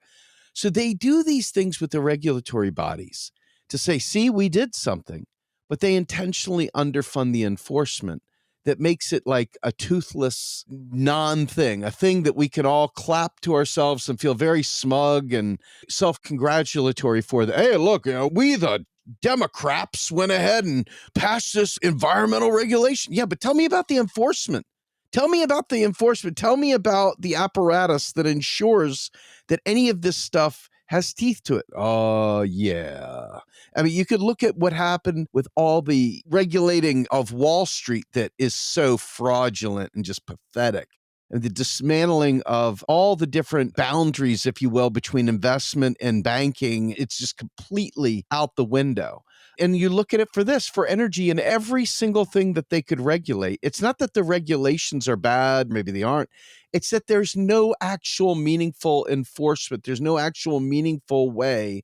So they do these things with the regulatory bodies to say, see, we did something, but they intentionally underfund the enforcement that makes it like a toothless non thing, a thing that we can all clap to ourselves and feel very smug and self congratulatory for. Hey, look, we the Democrats went ahead and passed this environmental regulation. Yeah, but tell me about the enforcement. Tell me about the enforcement. Tell me about the apparatus that ensures that any of this stuff has teeth to it. Oh, yeah. I mean, you could look at what happened with all the regulating of Wall Street that is so fraudulent and just pathetic. And the dismantling of all the different boundaries, if you will, between investment and banking, it's just completely out the window. And you look at it for this, for energy and every single thing that they could regulate. It's not that the regulations are bad, maybe they aren't. It's that there's no actual meaningful enforcement. There's no actual meaningful way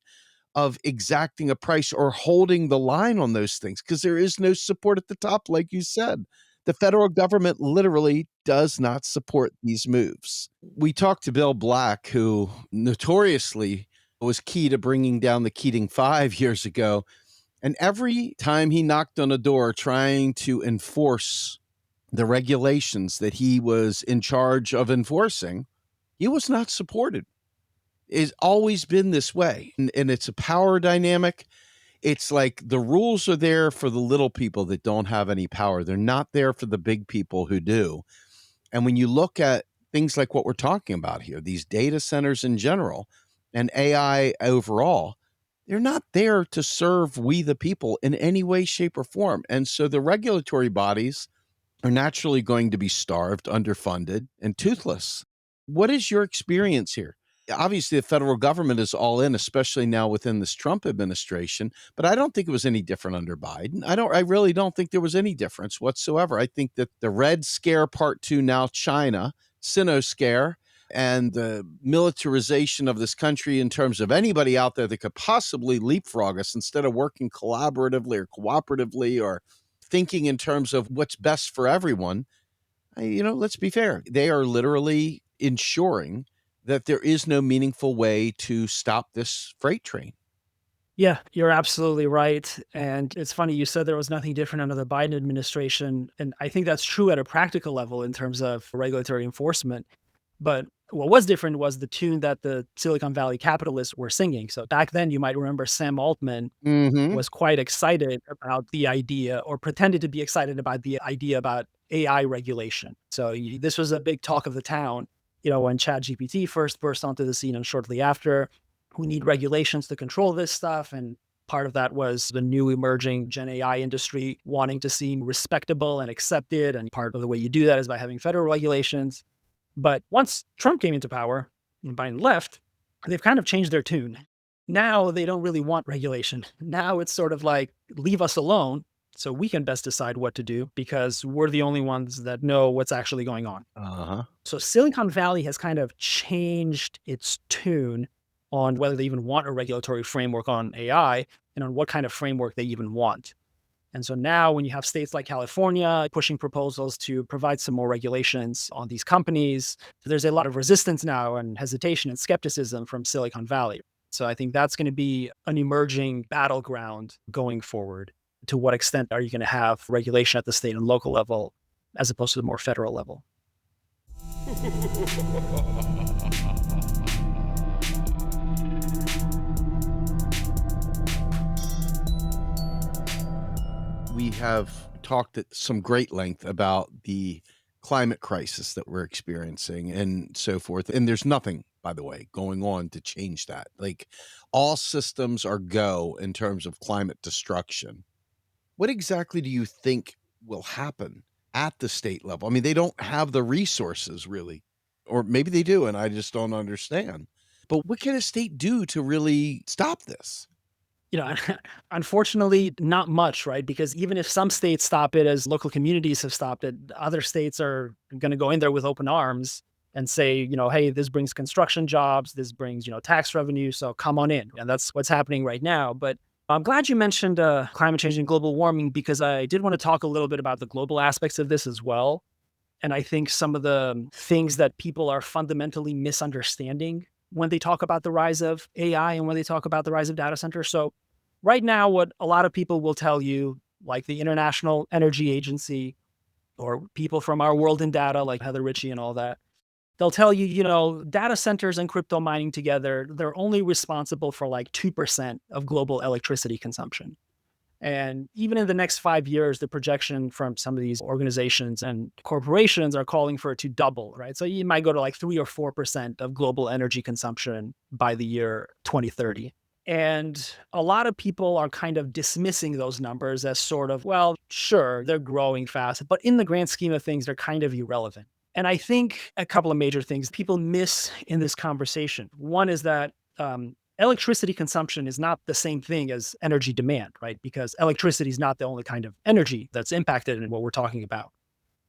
of exacting a price or holding the line on those things because there is no support at the top, like you said. The federal government literally does not support these moves. We talked to Bill Black, who notoriously was key to bringing down the Keating Five years ago. And every time he knocked on a door trying to enforce the regulations that he was in charge of enforcing, he was not supported. It's always been this way. And it's a power dynamic. It's like the rules are there for the little people that don't have any power. They're not there for the big people who do. And when you look at things like what we're talking about here, these data centers in general and AI overall, they're not there to serve we the people in any way, shape, or form. And so the regulatory bodies are naturally going to be starved, underfunded, and toothless. What is your experience here? Obviously, the federal government is all in, especially now within this Trump administration. But I don't think it was any different under Biden. I really don't think there was any difference whatsoever. I think that the Red Scare Part Two, now China, Sino Scare, and the militarization of this country in terms of anybody out there that could possibly leapfrog us instead of working collaboratively or cooperatively or thinking in terms of what's best for everyone. Let's be fair. They are literally ensuring that there is no meaningful way to stop this freight train. Yeah, you're absolutely right. And it's funny, you said there was nothing different under the Biden administration. And I think that's true at a practical level in terms of regulatory enforcement. But what was different was the tune that the Silicon Valley capitalists were singing. So back then, you might remember Sam Altman Mhm. was quite excited about the idea, or pretended to be excited about the idea about AI regulation. So this was a big talk of the town, when ChatGPT first burst onto the scene and shortly after. We need regulations to control this stuff. And Part of that was the new emerging Gen AI industry wanting to seem respectable and accepted. And part of the way you do that is by having federal regulations. But once Trump came into power and Biden left, they've kind of changed their tune. Now they don't really want regulation. Now it's sort of like, leave us alone so we can best decide what to do because we're the only ones that know what's actually going on. Uh-huh. So Silicon Valley has kind of changed its tune on whether they even want a regulatory framework on AI and on what kind of framework they even want. And so now when you have states like California pushing proposals to provide some more regulations on these companies, there's a lot of resistance now and hesitation and skepticism from Silicon Valley. So I think that's going to be an emerging battleground going forward. To what extent are you going to have regulation at the state and local level as opposed to the more federal level? We have talked at some great length about the climate crisis that we're experiencing and so forth. And there's nothing, by the way, going on to change that. Like all systems are go in terms of climate destruction. What exactly do you think will happen at the state level? I mean, they don't have the resources really, or maybe they do, and I just don't understand. But what can a state do to really stop this? You know, unfortunately, not much, right? Because even if some states stop it, as local communities have stopped it, other states are going to go in there with open arms and say, hey, this brings construction jobs, this brings, tax revenue, so come on in. And that's what's happening right now. But I'm glad you mentioned climate change and global warming because I did want to talk a little bit about the global aspects of this as well. And I think some of the things that people are fundamentally misunderstanding when they talk about the rise of AI and when they talk about the rise of data centers. So right now, what a lot of people will tell you, like the International Energy Agency or people from Our World in Data, like Heather Ritchie and all that, they'll tell you, data centers and crypto mining together, they're only responsible for like 2% of global electricity consumption. And even in the next 5 years, the projection from some of these organizations and corporations are calling for it to double, right? So you might go to like 3 or 4% of global energy consumption by the year 2030. And a lot of people are kind of dismissing those numbers as sort of, well, sure, they're growing fast, but in the grand scheme of things, they're kind of irrelevant. And I think a couple of major things people miss in this conversation. One is that electricity consumption is not the same thing as energy demand, right? Because electricity is not the only kind of energy that's impacted in what we're talking about.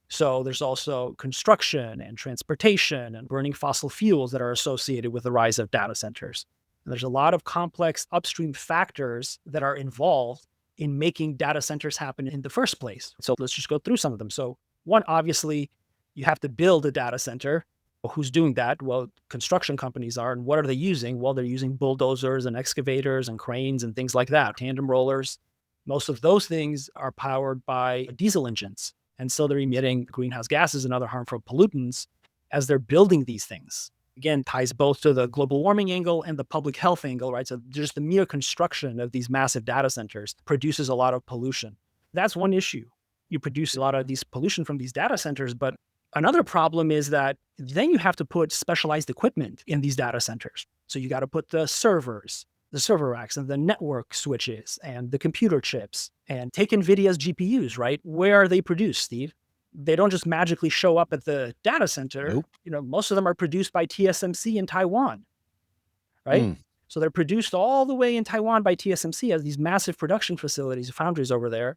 So there's also construction and transportation and burning fossil fuels that are associated with the rise of data centers. And there's a lot of complex upstream factors that are involved in making data centers happen in the first place. So let's just go through some of them. So one, obviously, you have to build a data center. Well, who's doing that? Well, construction companies are. And what are they using? Well, they're using bulldozers and excavators and cranes and things like that, tandem rollers. Most of those things are powered by diesel engines. And so they're emitting greenhouse gases and other harmful pollutants as they're building these things. Again, ties both to the global warming angle and the public health angle, right? So just the mere construction of these massive data centers produces a lot of pollution. That's one issue. You produce a lot of these pollution from these data centers, but another problem is that then you have to put specialized equipment in these data centers. So you got to put the servers, the server racks and the network switches and the computer chips and take NVIDIA's GPUs, right? Where are they produced, Steve? They don't just magically show up at the data center. Nope. Most of them are produced by TSMC in Taiwan, right? Mm. So they're produced all the way in Taiwan by TSMC as these massive production facilities, foundries over there.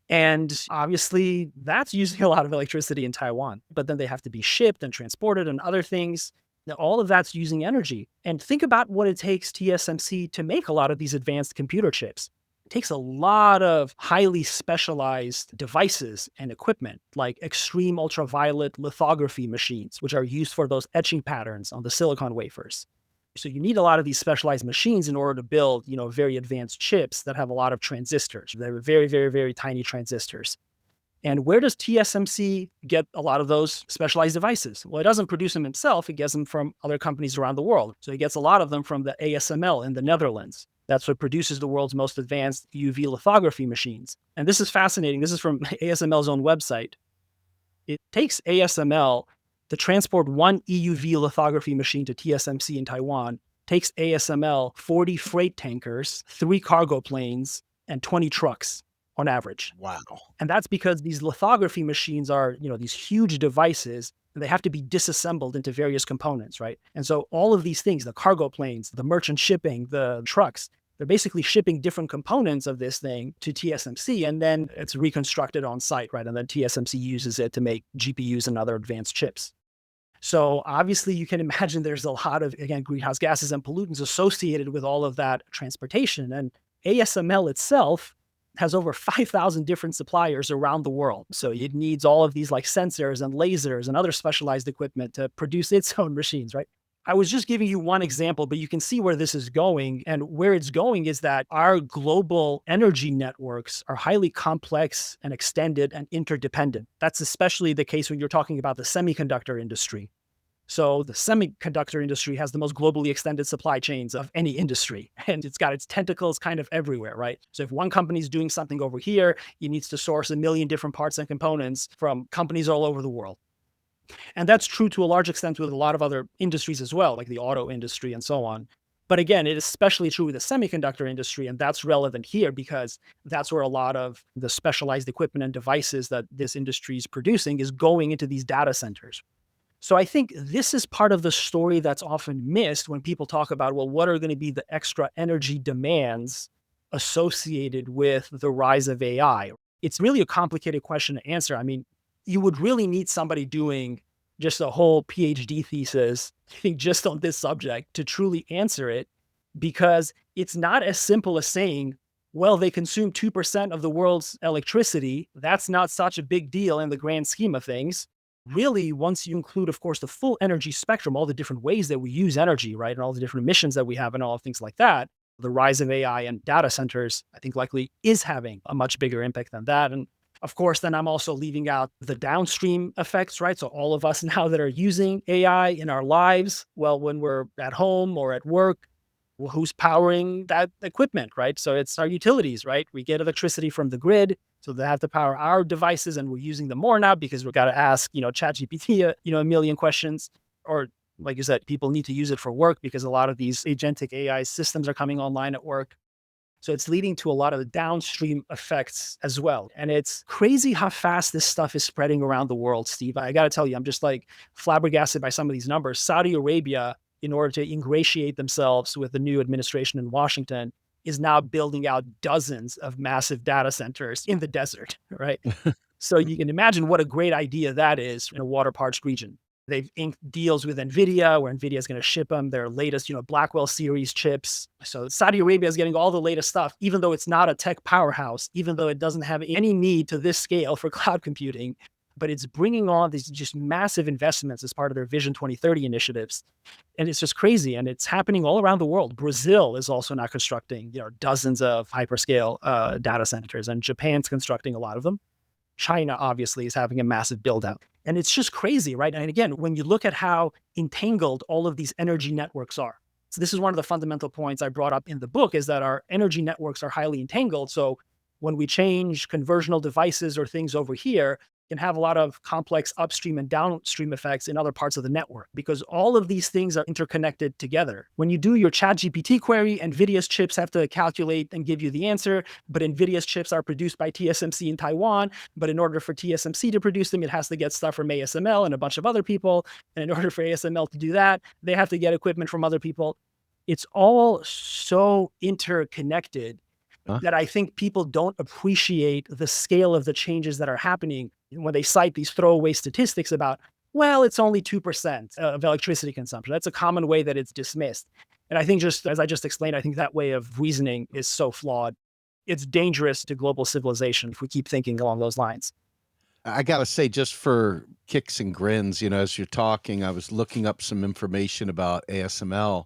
And obviously, that's using a lot of electricity in Taiwan. But then they have to be shipped and transported and other things. Now, all of that's using energy. And think about what it takes TSMC to make a lot of these advanced computer chips. It takes a lot of highly specialized devices and equipment, like extreme ultraviolet lithography machines, which are used for those etching patterns on the silicon wafers. So you need a lot of these specialized machines in order to build, very advanced chips that have a lot of transistors. They're very, very, very tiny transistors. And where does TSMC get a lot of those specialized devices? Well, it doesn't produce them himself. It gets them from other companies around the world. So he gets a lot of them from the ASML in the Netherlands. That's what produces the world's most advanced UV lithography machines. And this is fascinating. This is from ASML's own website. It takes ASML to transport one EUV lithography machine to TSMC in Taiwan takes ASML 40 freight tankers, 3 cargo planes, and 20 trucks on average. Wow. And that's because these lithography machines are, these huge devices, and they have to be disassembled into various components, right? And so all of these things, the cargo planes, the merchant shipping, the trucks, they're basically shipping different components of this thing to TSMC, and then it's reconstructed on site, right? And then TSMC uses it to make GPUs and other advanced chips. So obviously, you can imagine there's a lot of, again, greenhouse gases and pollutants associated with all of that transportation. And ASML itself has over 5,000 different suppliers around the world. So it needs all of these like sensors and lasers and other specialized equipment to produce its own machines, right? I was just giving you one example, but you can see where this is going. And where it's going is that our global energy networks are highly complex and extended and interdependent. That's especially the case when you're talking about the semiconductor industry. So the semiconductor industry has the most globally extended supply chains of any industry, and it's got its tentacles kind of everywhere, right? So if one company is doing something over here, it needs to source a million different parts and components from companies all over the world. And that's true to a large extent with a lot of other industries as well, like the auto industry and so on. But again, it is especially true with the semiconductor industry, and that's relevant here because that's where a lot of the specialized equipment and devices that this industry is producing is going into these data centers. So I think this is part of the story that's often missed when people talk about, well, what are going to be the extra energy demands associated with the rise of AI? It's really a complicated question to answer. I mean, you would really need somebody doing just a whole PhD thesis, I think, just on this subject to truly answer it, because it's not as simple as saying, well, they consume 2% of the world's electricity. That's not such a big deal in the grand scheme of things. Really, once you include, of course, the full energy spectrum, all the different ways that we use energy, right, and all the different emissions that we have and all things like that, the rise of AI and data centers, I think likely is having a much bigger impact than that. And of course, then I'm also leaving out the downstream effects, right? So all of us now that are using AI in our lives, well, when we're at home or at work, well, who's powering that equipment, right? So it's our utilities, right? We get electricity from the grid, so they have to power our devices, and we're using them more now because we've got to ask, ChatGPT, a million questions, or like you said, people need to use it for work because a lot of these agentic AI systems are coming online at work. So it's leading to a lot of the downstream effects as well. And it's crazy how fast this stuff is spreading around the world, Steve. I got to tell you, I'm just like flabbergasted by some of these numbers. Saudi Arabia, in order to ingratiate themselves with the new administration in Washington, is now building out dozens of massive data centers in the desert, right? So you can imagine what a great idea that is in a water parched region. They've inked deals with NVIDIA, where NVIDIA is going to ship them their latest, Blackwell series chips. So Saudi Arabia is getting all the latest stuff, even though it's not a tech powerhouse, even though it doesn't have any need to this scale for cloud computing. But it's bringing on these just massive investments as part of their Vision 2030 initiatives. And it's just crazy. And it's happening all around the world. Brazil is also now constructing, dozens of hyperscale data centers, and Japan's constructing a lot of them. China obviously is having a massive build out. And it's just crazy, right? And again, when you look at how entangled all of these energy networks are. So this is one of the fundamental points I brought up in the book, is that our energy networks are highly entangled. So when we change conversional devices or things over here, can have a lot of complex upstream and downstream effects in other parts of the network, because all of these things are interconnected together. When you do your ChatGPT query, NVIDIA's chips have to calculate and give you the answer, but NVIDIA's chips are produced by TSMC in Taiwan. But in order for TSMC to produce them, it has to get stuff from ASML and a bunch of other people. And in order for ASML to do that, they have to get equipment from other people. It's all so interconnected Huh? that I think people don't appreciate the scale of the changes that are happening when they cite these throwaway statistics about, well, it's only 2% of electricity consumption. That's a common way that it's dismissed. And I think, just as I just explained, I think that way of reasoning is so flawed. It's dangerous to global civilization if we keep thinking along those lines. I gotta say, just for kicks and grins, as you're talking, I was looking up some information about ASML,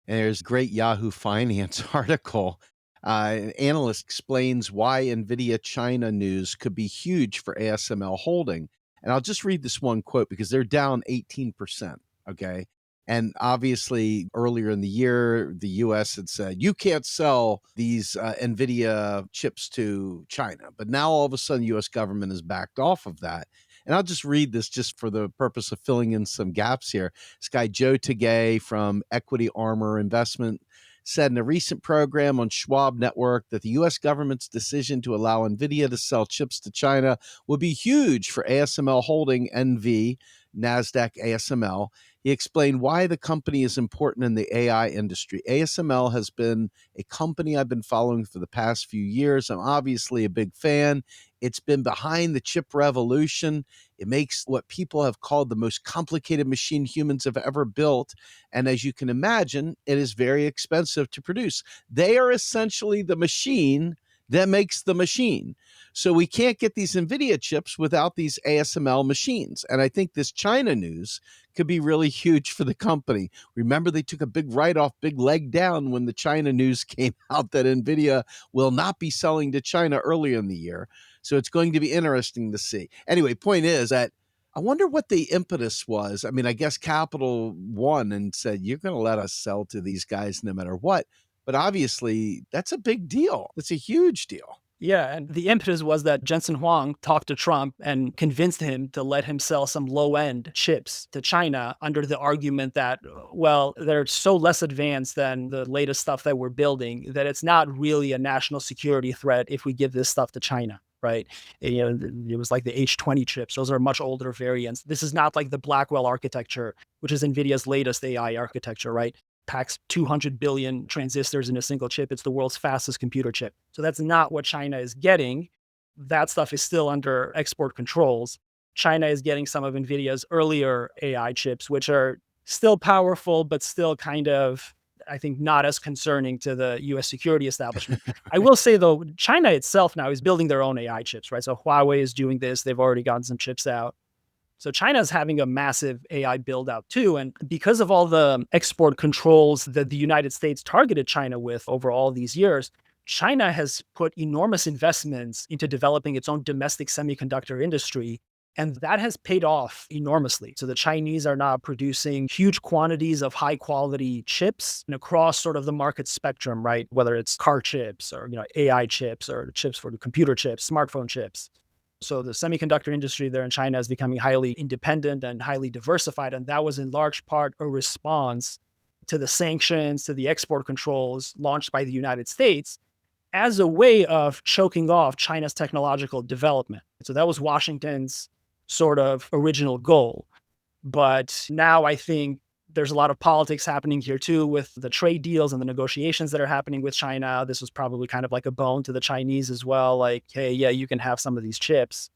and there's a great Yahoo Finance article. An analyst explains why NVIDIA China news could be huge for ASML Holding. And I'll just read this one quote because they're down 18%. Okay. And obviously, earlier in the year, the US had said, you can't sell these NVIDIA chips to China. But now all of a sudden, US government has backed off of that. And I'll just read this just for the purpose of filling in some gaps here. This guy, Joe Tagay from Equity Armor Investment, said in a recent program on Schwab Network that the US government's decision to allow NVIDIA to sell chips to China would be huge for ASML Holding NV, NASDAQ ASML. He explained why the company is important in the AI industry. ASML has been a company I've been following for the past few years. I'm obviously a big fan. It's been behind the chip revolution. It makes what people have called the most complicated machine humans have ever built. And as you can imagine, it is very expensive to produce. They are essentially the machine that makes the machine. So we can't get these NVIDIA chips without these ASML machines. And I think this China news could be really huge for the company. Remember, they took a big write off, big leg down when the China news came out that NVIDIA will not be selling to China earlier in the year. So it's going to be interesting to see. Anyway, point is that I wonder what the impetus was. I mean, I guess Capital won and said, you're going to let us sell to these guys no matter what. But obviously, that's a big deal. It's a huge deal. Yeah, and the impetus was that Jensen Huang talked to Trump and convinced him to let him sell some low-end chips to China under the argument that, well, they're so less advanced than the latest stuff that we're building that it's not really a national security threat if we give this stuff to China, right? It was like the H20 chips. Those are much older variants. This is not like the Blackwell architecture, which is NVIDIA's latest AI architecture, right? Packs 200 billion transistors in a single chip. It's the world's fastest computer chip. So that's not what China is getting. That stuff is still under export controls. China is getting some of NVIDIA's earlier AI chips, which are still powerful, but still kind of, I think, not as concerning to the US security establishment. I will say, though, China itself now is building their own AI chips, right? So Huawei is doing this. They've already gotten some chips out. So China's having a massive AI build out too. And because of all the export controls that the United States targeted China with over all these years, China has put enormous investments into developing its own domestic semiconductor industry. And that has paid off enormously. So the Chinese are now producing huge quantities of high quality chips and across sort of the market spectrum, right? Whether it's car chips or AI chips or chips for the computer chips, smartphone chips. So the semiconductor industry there in China is becoming highly independent and highly diversified. And that was in large part a response to the sanctions, to the export controls launched by the United States as a way of choking off China's technological development. So that was Washington's sort of original goal. But now I think there's a lot of politics happening here too with the trade deals and the negotiations that are happening with China. This was probably kind of like a bone to the Chinese as well. Like, hey, yeah, you can have some of these chips.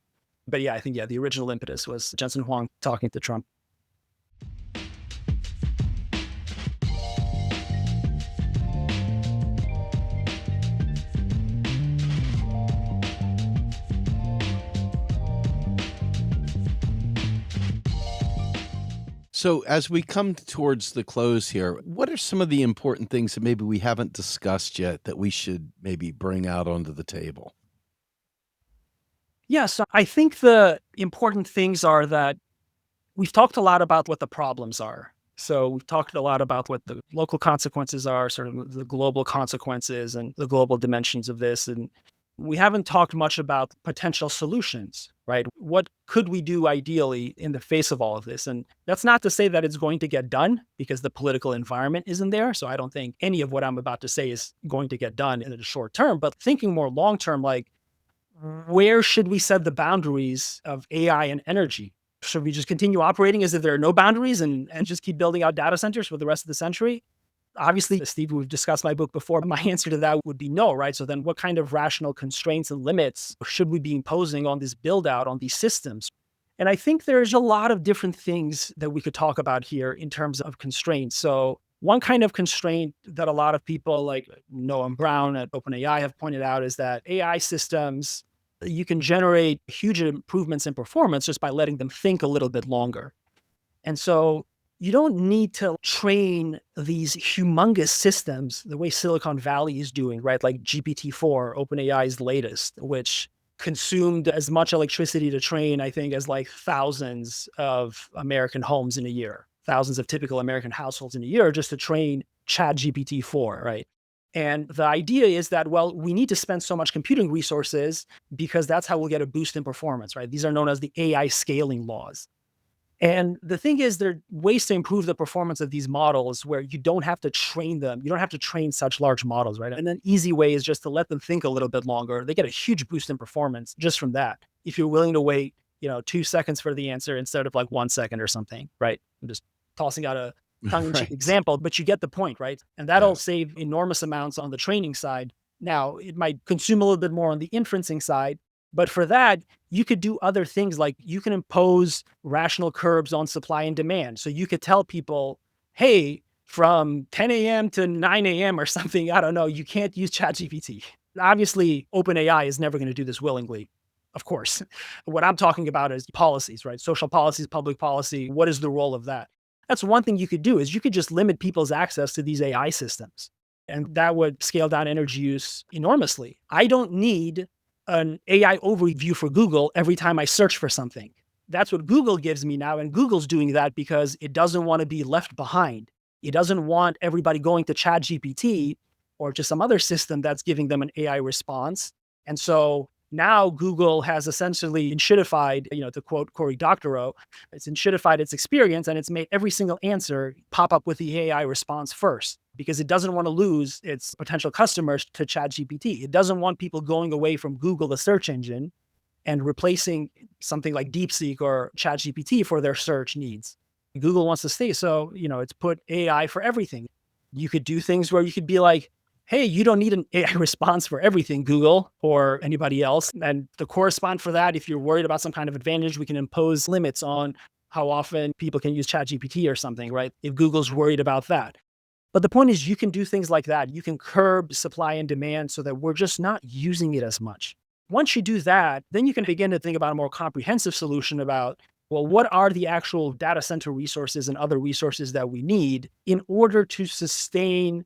But yeah, I think, yeah, the original impetus was Jensen Huang talking to Trump. So, as we come towards the close here, what are some of the important things that maybe we haven't discussed yet that we should maybe bring out onto the table? Yeah, so I think the important things are that we've talked a lot about what the problems are. So we've talked a lot about what the local consequences are, sort of the global consequences and the global dimensions of this. And we haven't talked much about potential solutions, right? What could we do ideally in the face of all of this? And that's not to say that it's going to get done because the political environment isn't there. So I don't think any of what I'm about to say is going to get done in the short term, but thinking more long term, like where should we set the boundaries of AI and energy? Should we just continue operating as if there are no boundaries and just keep building out data centers for the rest of the century? Obviously, Steve, we've discussed my book before. My answer to that would be no, right? So then what kind of rational constraints and limits should we be imposing on this build out, on these systems? And I think there's a lot of different things that we could talk about here in terms of constraints. So one kind of constraint that a lot of people like Noam Brown at OpenAI have pointed out is that AI systems, you can generate huge improvements in performance just by letting them think a little bit longer. And so you don't need to train these humongous systems the way Silicon Valley is doing, right? Like GPT-4, OpenAI's latest, which consumed as much electricity to train, I think, as like thousands of American homes in a year, thousands of typical American households in a year just to train Chat GPT-4, right? And the idea is that, well, we need to spend so much computing resources because that's how we'll get a boost in performance, right? These are known as the AI scaling laws. And the thing is, there are ways to improve the performance of these models where you don't have to train them. You don't have to train such large models, right? And an easy way is just to let them think a little bit longer. They get a huge boost in performance just from that. If you're willing to wait, 2 seconds for the answer instead of like 1 second or something, right? I'm just tossing out a tongue-in-cheek Right. example, but you get the point, right? And that'll Yes. save enormous amounts on the training side. Now, it might consume a little bit more on the inferencing side, but for that, you could do other things like you can impose rational curbs on supply and demand. So you could tell people, hey, from 10 a.m. to 9 a.m. or something, I don't know, you can't use ChatGPT. Obviously, OpenAI is never going to do this willingly, of course. What I'm talking about is policies, right? Social policies, public policy. What is the role of that? That's one thing you could do is you could just limit people's access to these AI systems. And that would scale down energy use enormously. I don't need an AI overview for Google every time I search for something. That's what Google gives me now. And Google's doing that because it doesn't want to be left behind. It doesn't want everybody going to ChatGPT or to some other system that's giving them an AI response. And so now Google has essentially enshittified, to quote Cory Doctorow, it's enshittified its experience and it's made every single answer pop up with the AI response first because it doesn't want to lose its potential customers to ChatGPT. It doesn't want people going away from Google, the search engine, and replacing something like DeepSeek or ChatGPT for their search needs. Google wants to stay. So, it's put AI for everything. You could do things where you could be like, hey, you don't need an AI response for everything, Google or anybody else. And to correspond for that, if you're worried about some kind of advantage, we can impose limits on how often people can use ChatGPT or something, right? If Google's worried about that. But the point is, you can do things like that. You can curb supply and demand so that we're just not using it as much. Once you do that, then you can begin to think about a more comprehensive solution about, well, what are the actual data center resources and other resources that we need in order to sustain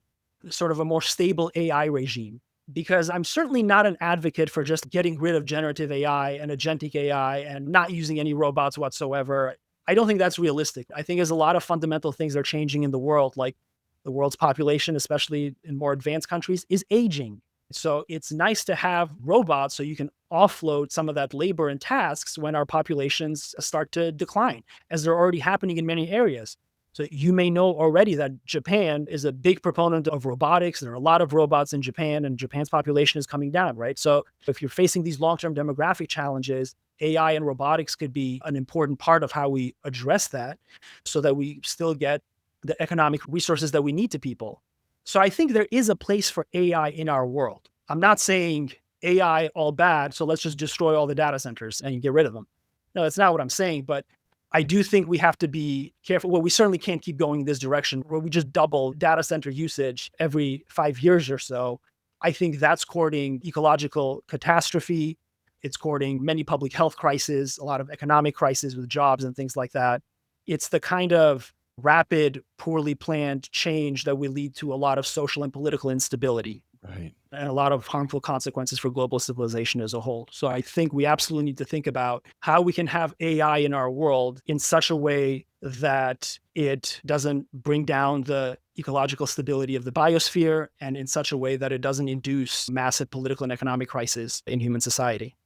sort of a more stable AI regime? Because I'm certainly not an advocate for just getting rid of generative AI and agentic AI and not using any robots whatsoever. I don't think that's realistic. I think there's a lot of fundamental things that are changing in the world, like the world's population, especially in more advanced countries, is aging. So it's nice to have robots so you can offload some of that labor and tasks when our populations start to decline, as they're already happening in many areas. So you may know already that Japan is a big proponent of robotics. There are a lot of robots in Japan, and Japan's population is coming down, right? So if you're facing these long-term demographic challenges, AI and robotics could be an important part of how we address that so that we still get the economic resources that we need to people. So I think there is a place for AI in our world. I'm not saying AI all bad, so let's just destroy all the data centers and get rid of them. No, that's not what I'm saying, but I do think we have to be careful. Well, we certainly can't keep going in this direction where we just double data center usage every 5 years or so. I think that's courting ecological catastrophe. It's courting many public health crises, a lot of economic crises with jobs and things like that. It's the kind of rapid, poorly planned change that will lead to a lot of social and political instability Right. and a lot of harmful consequences for global civilization as a whole. So I think we absolutely need to think about how we can have AI in our world in such a way that it doesn't bring down the ecological stability of the biosphere and in such a way that it doesn't induce massive political and economic crisis in human society.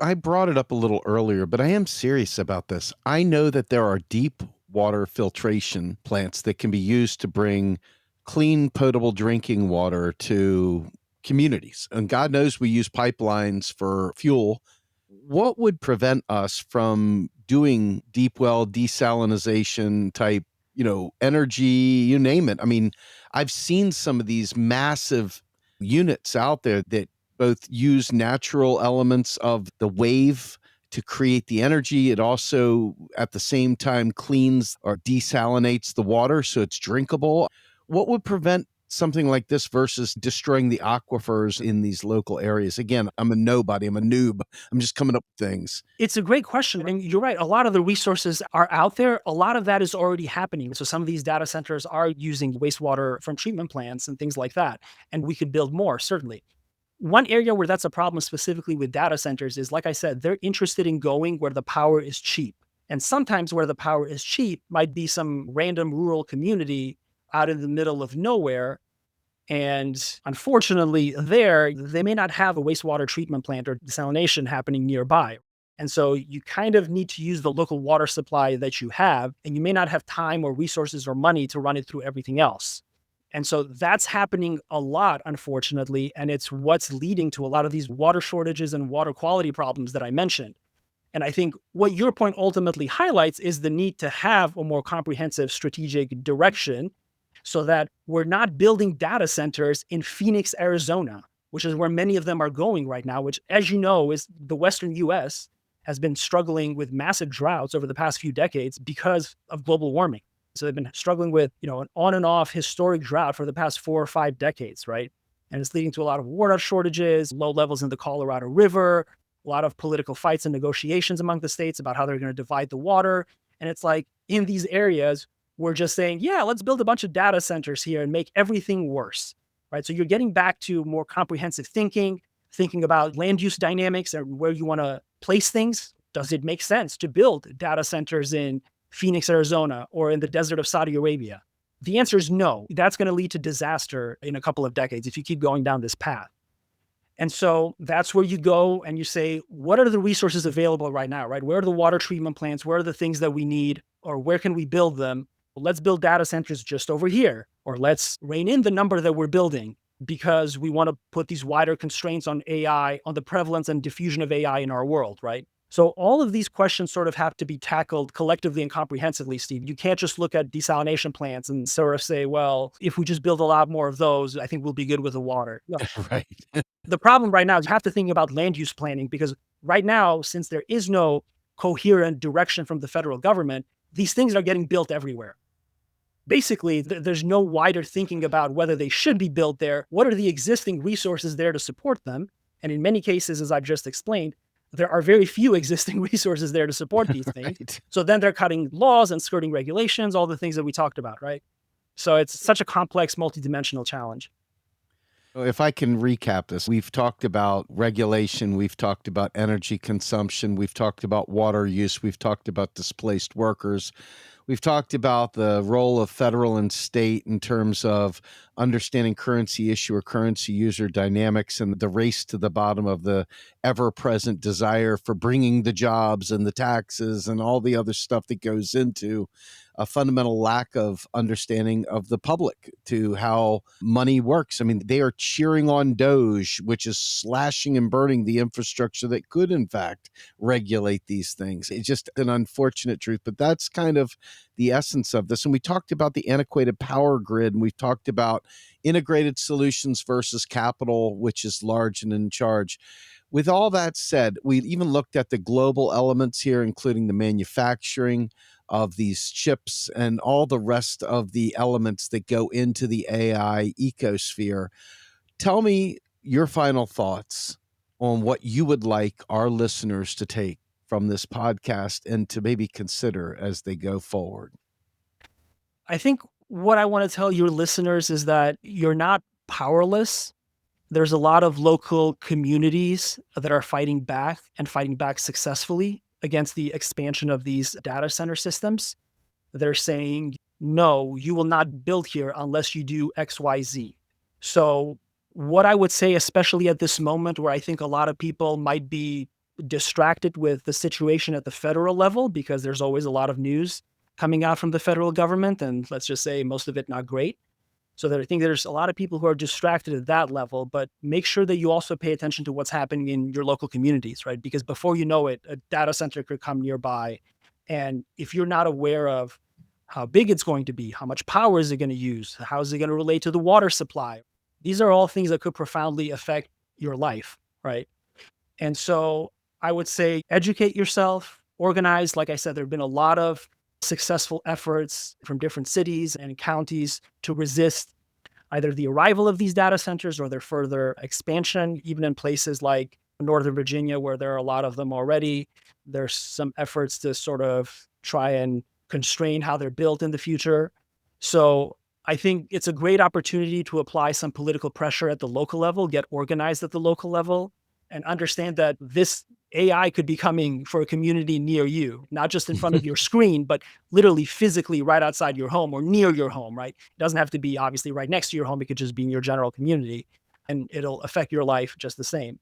I brought it up a little earlier, but I am serious about this. I know that there are deep water filtration plants that can be used to bring clean, potable drinking water to communities. And God knows we use pipelines for fuel. What would prevent us from doing deep well desalination type, energy, you name it? I mean, I've seen some of these massive units out there that both use natural elements of the wave to create the energy. It also, at the same time, cleans or desalinates the water so it's drinkable. What would prevent something like this versus destroying the aquifers in these local areas? Again, I'm a nobody, I'm a noob. I'm just coming up with things. It's a great question. And you're right. A lot of the resources are out there. A lot of that is already happening. So some of these data centers are using wastewater from treatment plants and things like that. And we could build more, certainly. One area where that's a problem specifically with data centers is, like I said, they're interested in going where the power is cheap. And sometimes where the power is cheap might be some random rural community out in the middle of nowhere. And unfortunately, there, they may not have a wastewater treatment plant or desalination happening nearby. And so you kind of need to use the local water supply that you have, and you may not have time or resources or money to run it through everything else. And so that's happening a lot, unfortunately. And it's what's leading to a lot of these water shortages and water quality problems that I mentioned. And I think what your point ultimately highlights is the need to have a more comprehensive strategic direction so that we're not building data centers in Phoenix, Arizona, which is where many of them are going right now, which, as you know, is the Western US has been struggling with massive droughts over the past few decades because of global warming. So they've been struggling with, an on and off historic drought for the past 4 or 5 decades, right? And it's leading to a lot of water shortages, low levels in the Colorado River, a lot of political fights and negotiations among the states about how they're going to divide the water. And it's like in these areas, we're just saying, yeah, let's build a bunch of data centers here and make everything worse, right? So you're getting back to more comprehensive thinking, thinking about land use dynamics and where you want to place things. Does it make sense to build data centers in Phoenix, Arizona, or in the desert of Saudi Arabia? The answer is no. That's going to lead to disaster in a couple of decades if you keep going down this path. And so that's where you go and you say, what are the resources available right now, right? Where are the water treatment plants? Where are the things that we need? Or where can we build them? Well, let's build data centers just over here. Or let's rein in the number that we're building because we want to put these wider constraints on AI, on the prevalence and diffusion of AI in our world, right? So all of these questions sort of have to be tackled collectively and comprehensively, Steve. You can't just look at desalination plants and sort of say, well, if we just build a lot more of those, I think we'll be good with the water. No, Right. the problem right now is you have to think about land use planning because right now, since there is no coherent direction from the federal government, these things are getting built everywhere. Basically, there's no wider thinking about whether they should be built there. What are the existing resources there to support them? And in many cases, as I've just explained, there are very few existing resources there to support these things. Right. So then they're cutting laws and skirting regulations, all the things that we talked about, right? So it's such a complex, multidimensional challenge. If I can recap this, we've talked about regulation, we've talked about energy consumption, we've talked about water use, we've talked about displaced workers, we've talked about the role of federal and state in terms of understanding currency issue or currency user dynamics and the race to the bottom of the ever present desire for bringing the jobs and the taxes and all the other stuff that goes into a fundamental lack of understanding of the public to how money works. I mean, they are cheering on Doge, which is slashing and burning the infrastructure that could, in fact, regulate these things. It's just an unfortunate truth, but that's kind of the essence of this. And we talked about the antiquated power grid, and we've talked about integrated solutions versus capital, which is large and in charge. With all that said, we even looked at the global elements here, including the manufacturing of these chips and all the rest of the elements that go into the AI ecosphere. Tell me your final thoughts on what you would like our listeners to take from this podcast and to maybe consider as they go forward. I think what I want to tell your listeners is that you're not powerless. There's a lot of local communities that are fighting back and fighting back successfully against the expansion of these data center systems. They're saying, no, you will not build here unless you do XYZ. So, what I would say, especially at this moment where I think a lot of people might be distracted with the situation at the federal level, because there's always a lot of news coming out from the federal government, and let's just say most of it not great. So that I think there's a lot of people who are distracted at that level, but make sure that you also pay attention to what's happening in your local communities, right? Because before you know it, a data center could come nearby. And if you're not aware of how big it's going to be, how much power is it going to use, how is it going to relate to the water supply, these are all things that could profoundly affect your life, right? And so I would say educate yourself, organize. Like I said, there have been a lot of successful efforts from different cities and counties to resist either the arrival of these data centers or their further expansion, even in places like Northern Virginia, where there are a lot of them already. There's some efforts to sort of try and constrain how they're built in the future. So I think it's a great opportunity to apply some political pressure at the local level, get organized at the local level, and understand that this AI could be coming for a community near you, not just in front of your screen, but literally physically right outside your home or near your home, right? It doesn't have to be obviously right next to your home. It could just be in your general community and it'll affect your life just the same.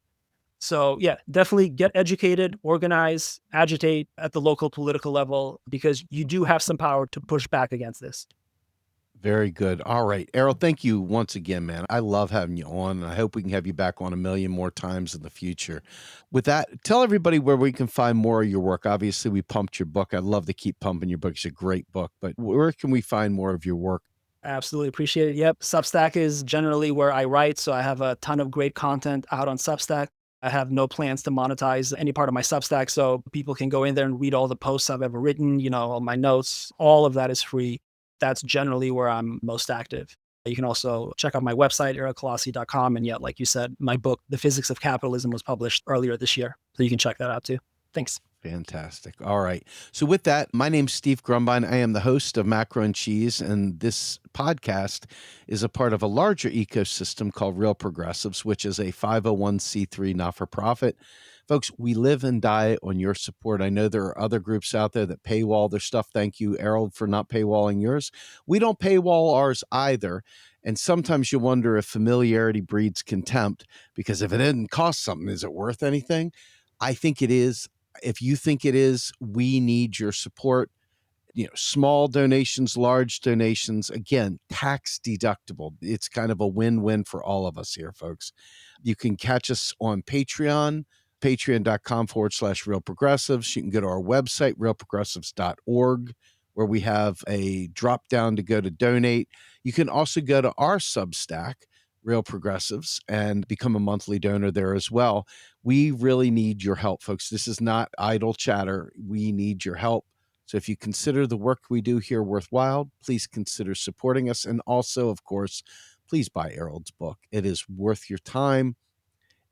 So, yeah, definitely get educated, organize, agitate at the local political level because you do have some power to push back against this. Very good. All right. Errol, thank you once again, man. I love having you on, and I hope we can have you back on a million more times in the future. With that, tell everybody where we can find more of your work. Obviously, we pumped your book. I'd love to keep pumping your book. It's a great book, but where can we find more of your work? Absolutely appreciate it. Yep. Substack is generally where I write. So I have a ton of great content out on Substack. I have no plans to monetize any part of my Substack. So people can go in there and read all the posts I've ever written, all my notes, all of that is free. That's generally where I'm most active. You can also check out my website, eraldkolasi.com. And yet, like you said, my book, The Physics of Capitalism, was published earlier this year. So you can check that out too. Thanks. Fantastic. All right. So, with that, my name's Steve Grumbine. I am the host of Macro and Cheese, and this podcast is a part of a larger ecosystem called Real Progressives, which is a 501c3 not for profit. Folks, we live and die on your support. I know there are other groups out there that paywall their stuff. Thank you, Erald, for not paywalling yours. We don't paywall ours either. And sometimes you wonder if familiarity breeds contempt, because if it didn't cost something, is it worth anything? I think it is. If you think it is, we need your support. Small donations, large donations, again, tax deductible. It's kind of a win-win for all of us here, folks. You can catch us on Patreon, patreon.com/real progressives. You can go to our website, realprogressives.org, where we have a drop down to go to donate. You can also go to our Substack, Real Progressives, and become a monthly donor there as well. We really need your help, folks. This is not idle chatter. We need your help. So if you consider the work we do here worthwhile, please consider supporting us. And also, of course, please buy Erald's book. It is worth your time.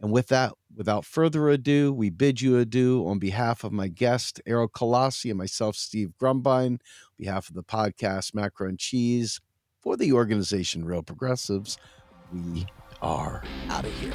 And with that, without further ado, we bid you adieu on behalf of my guest, Erald Kolasi, and myself, Steve Grumbine, on behalf of the podcast, Macro and Cheese, for the organization Real Progressives. We are out of here.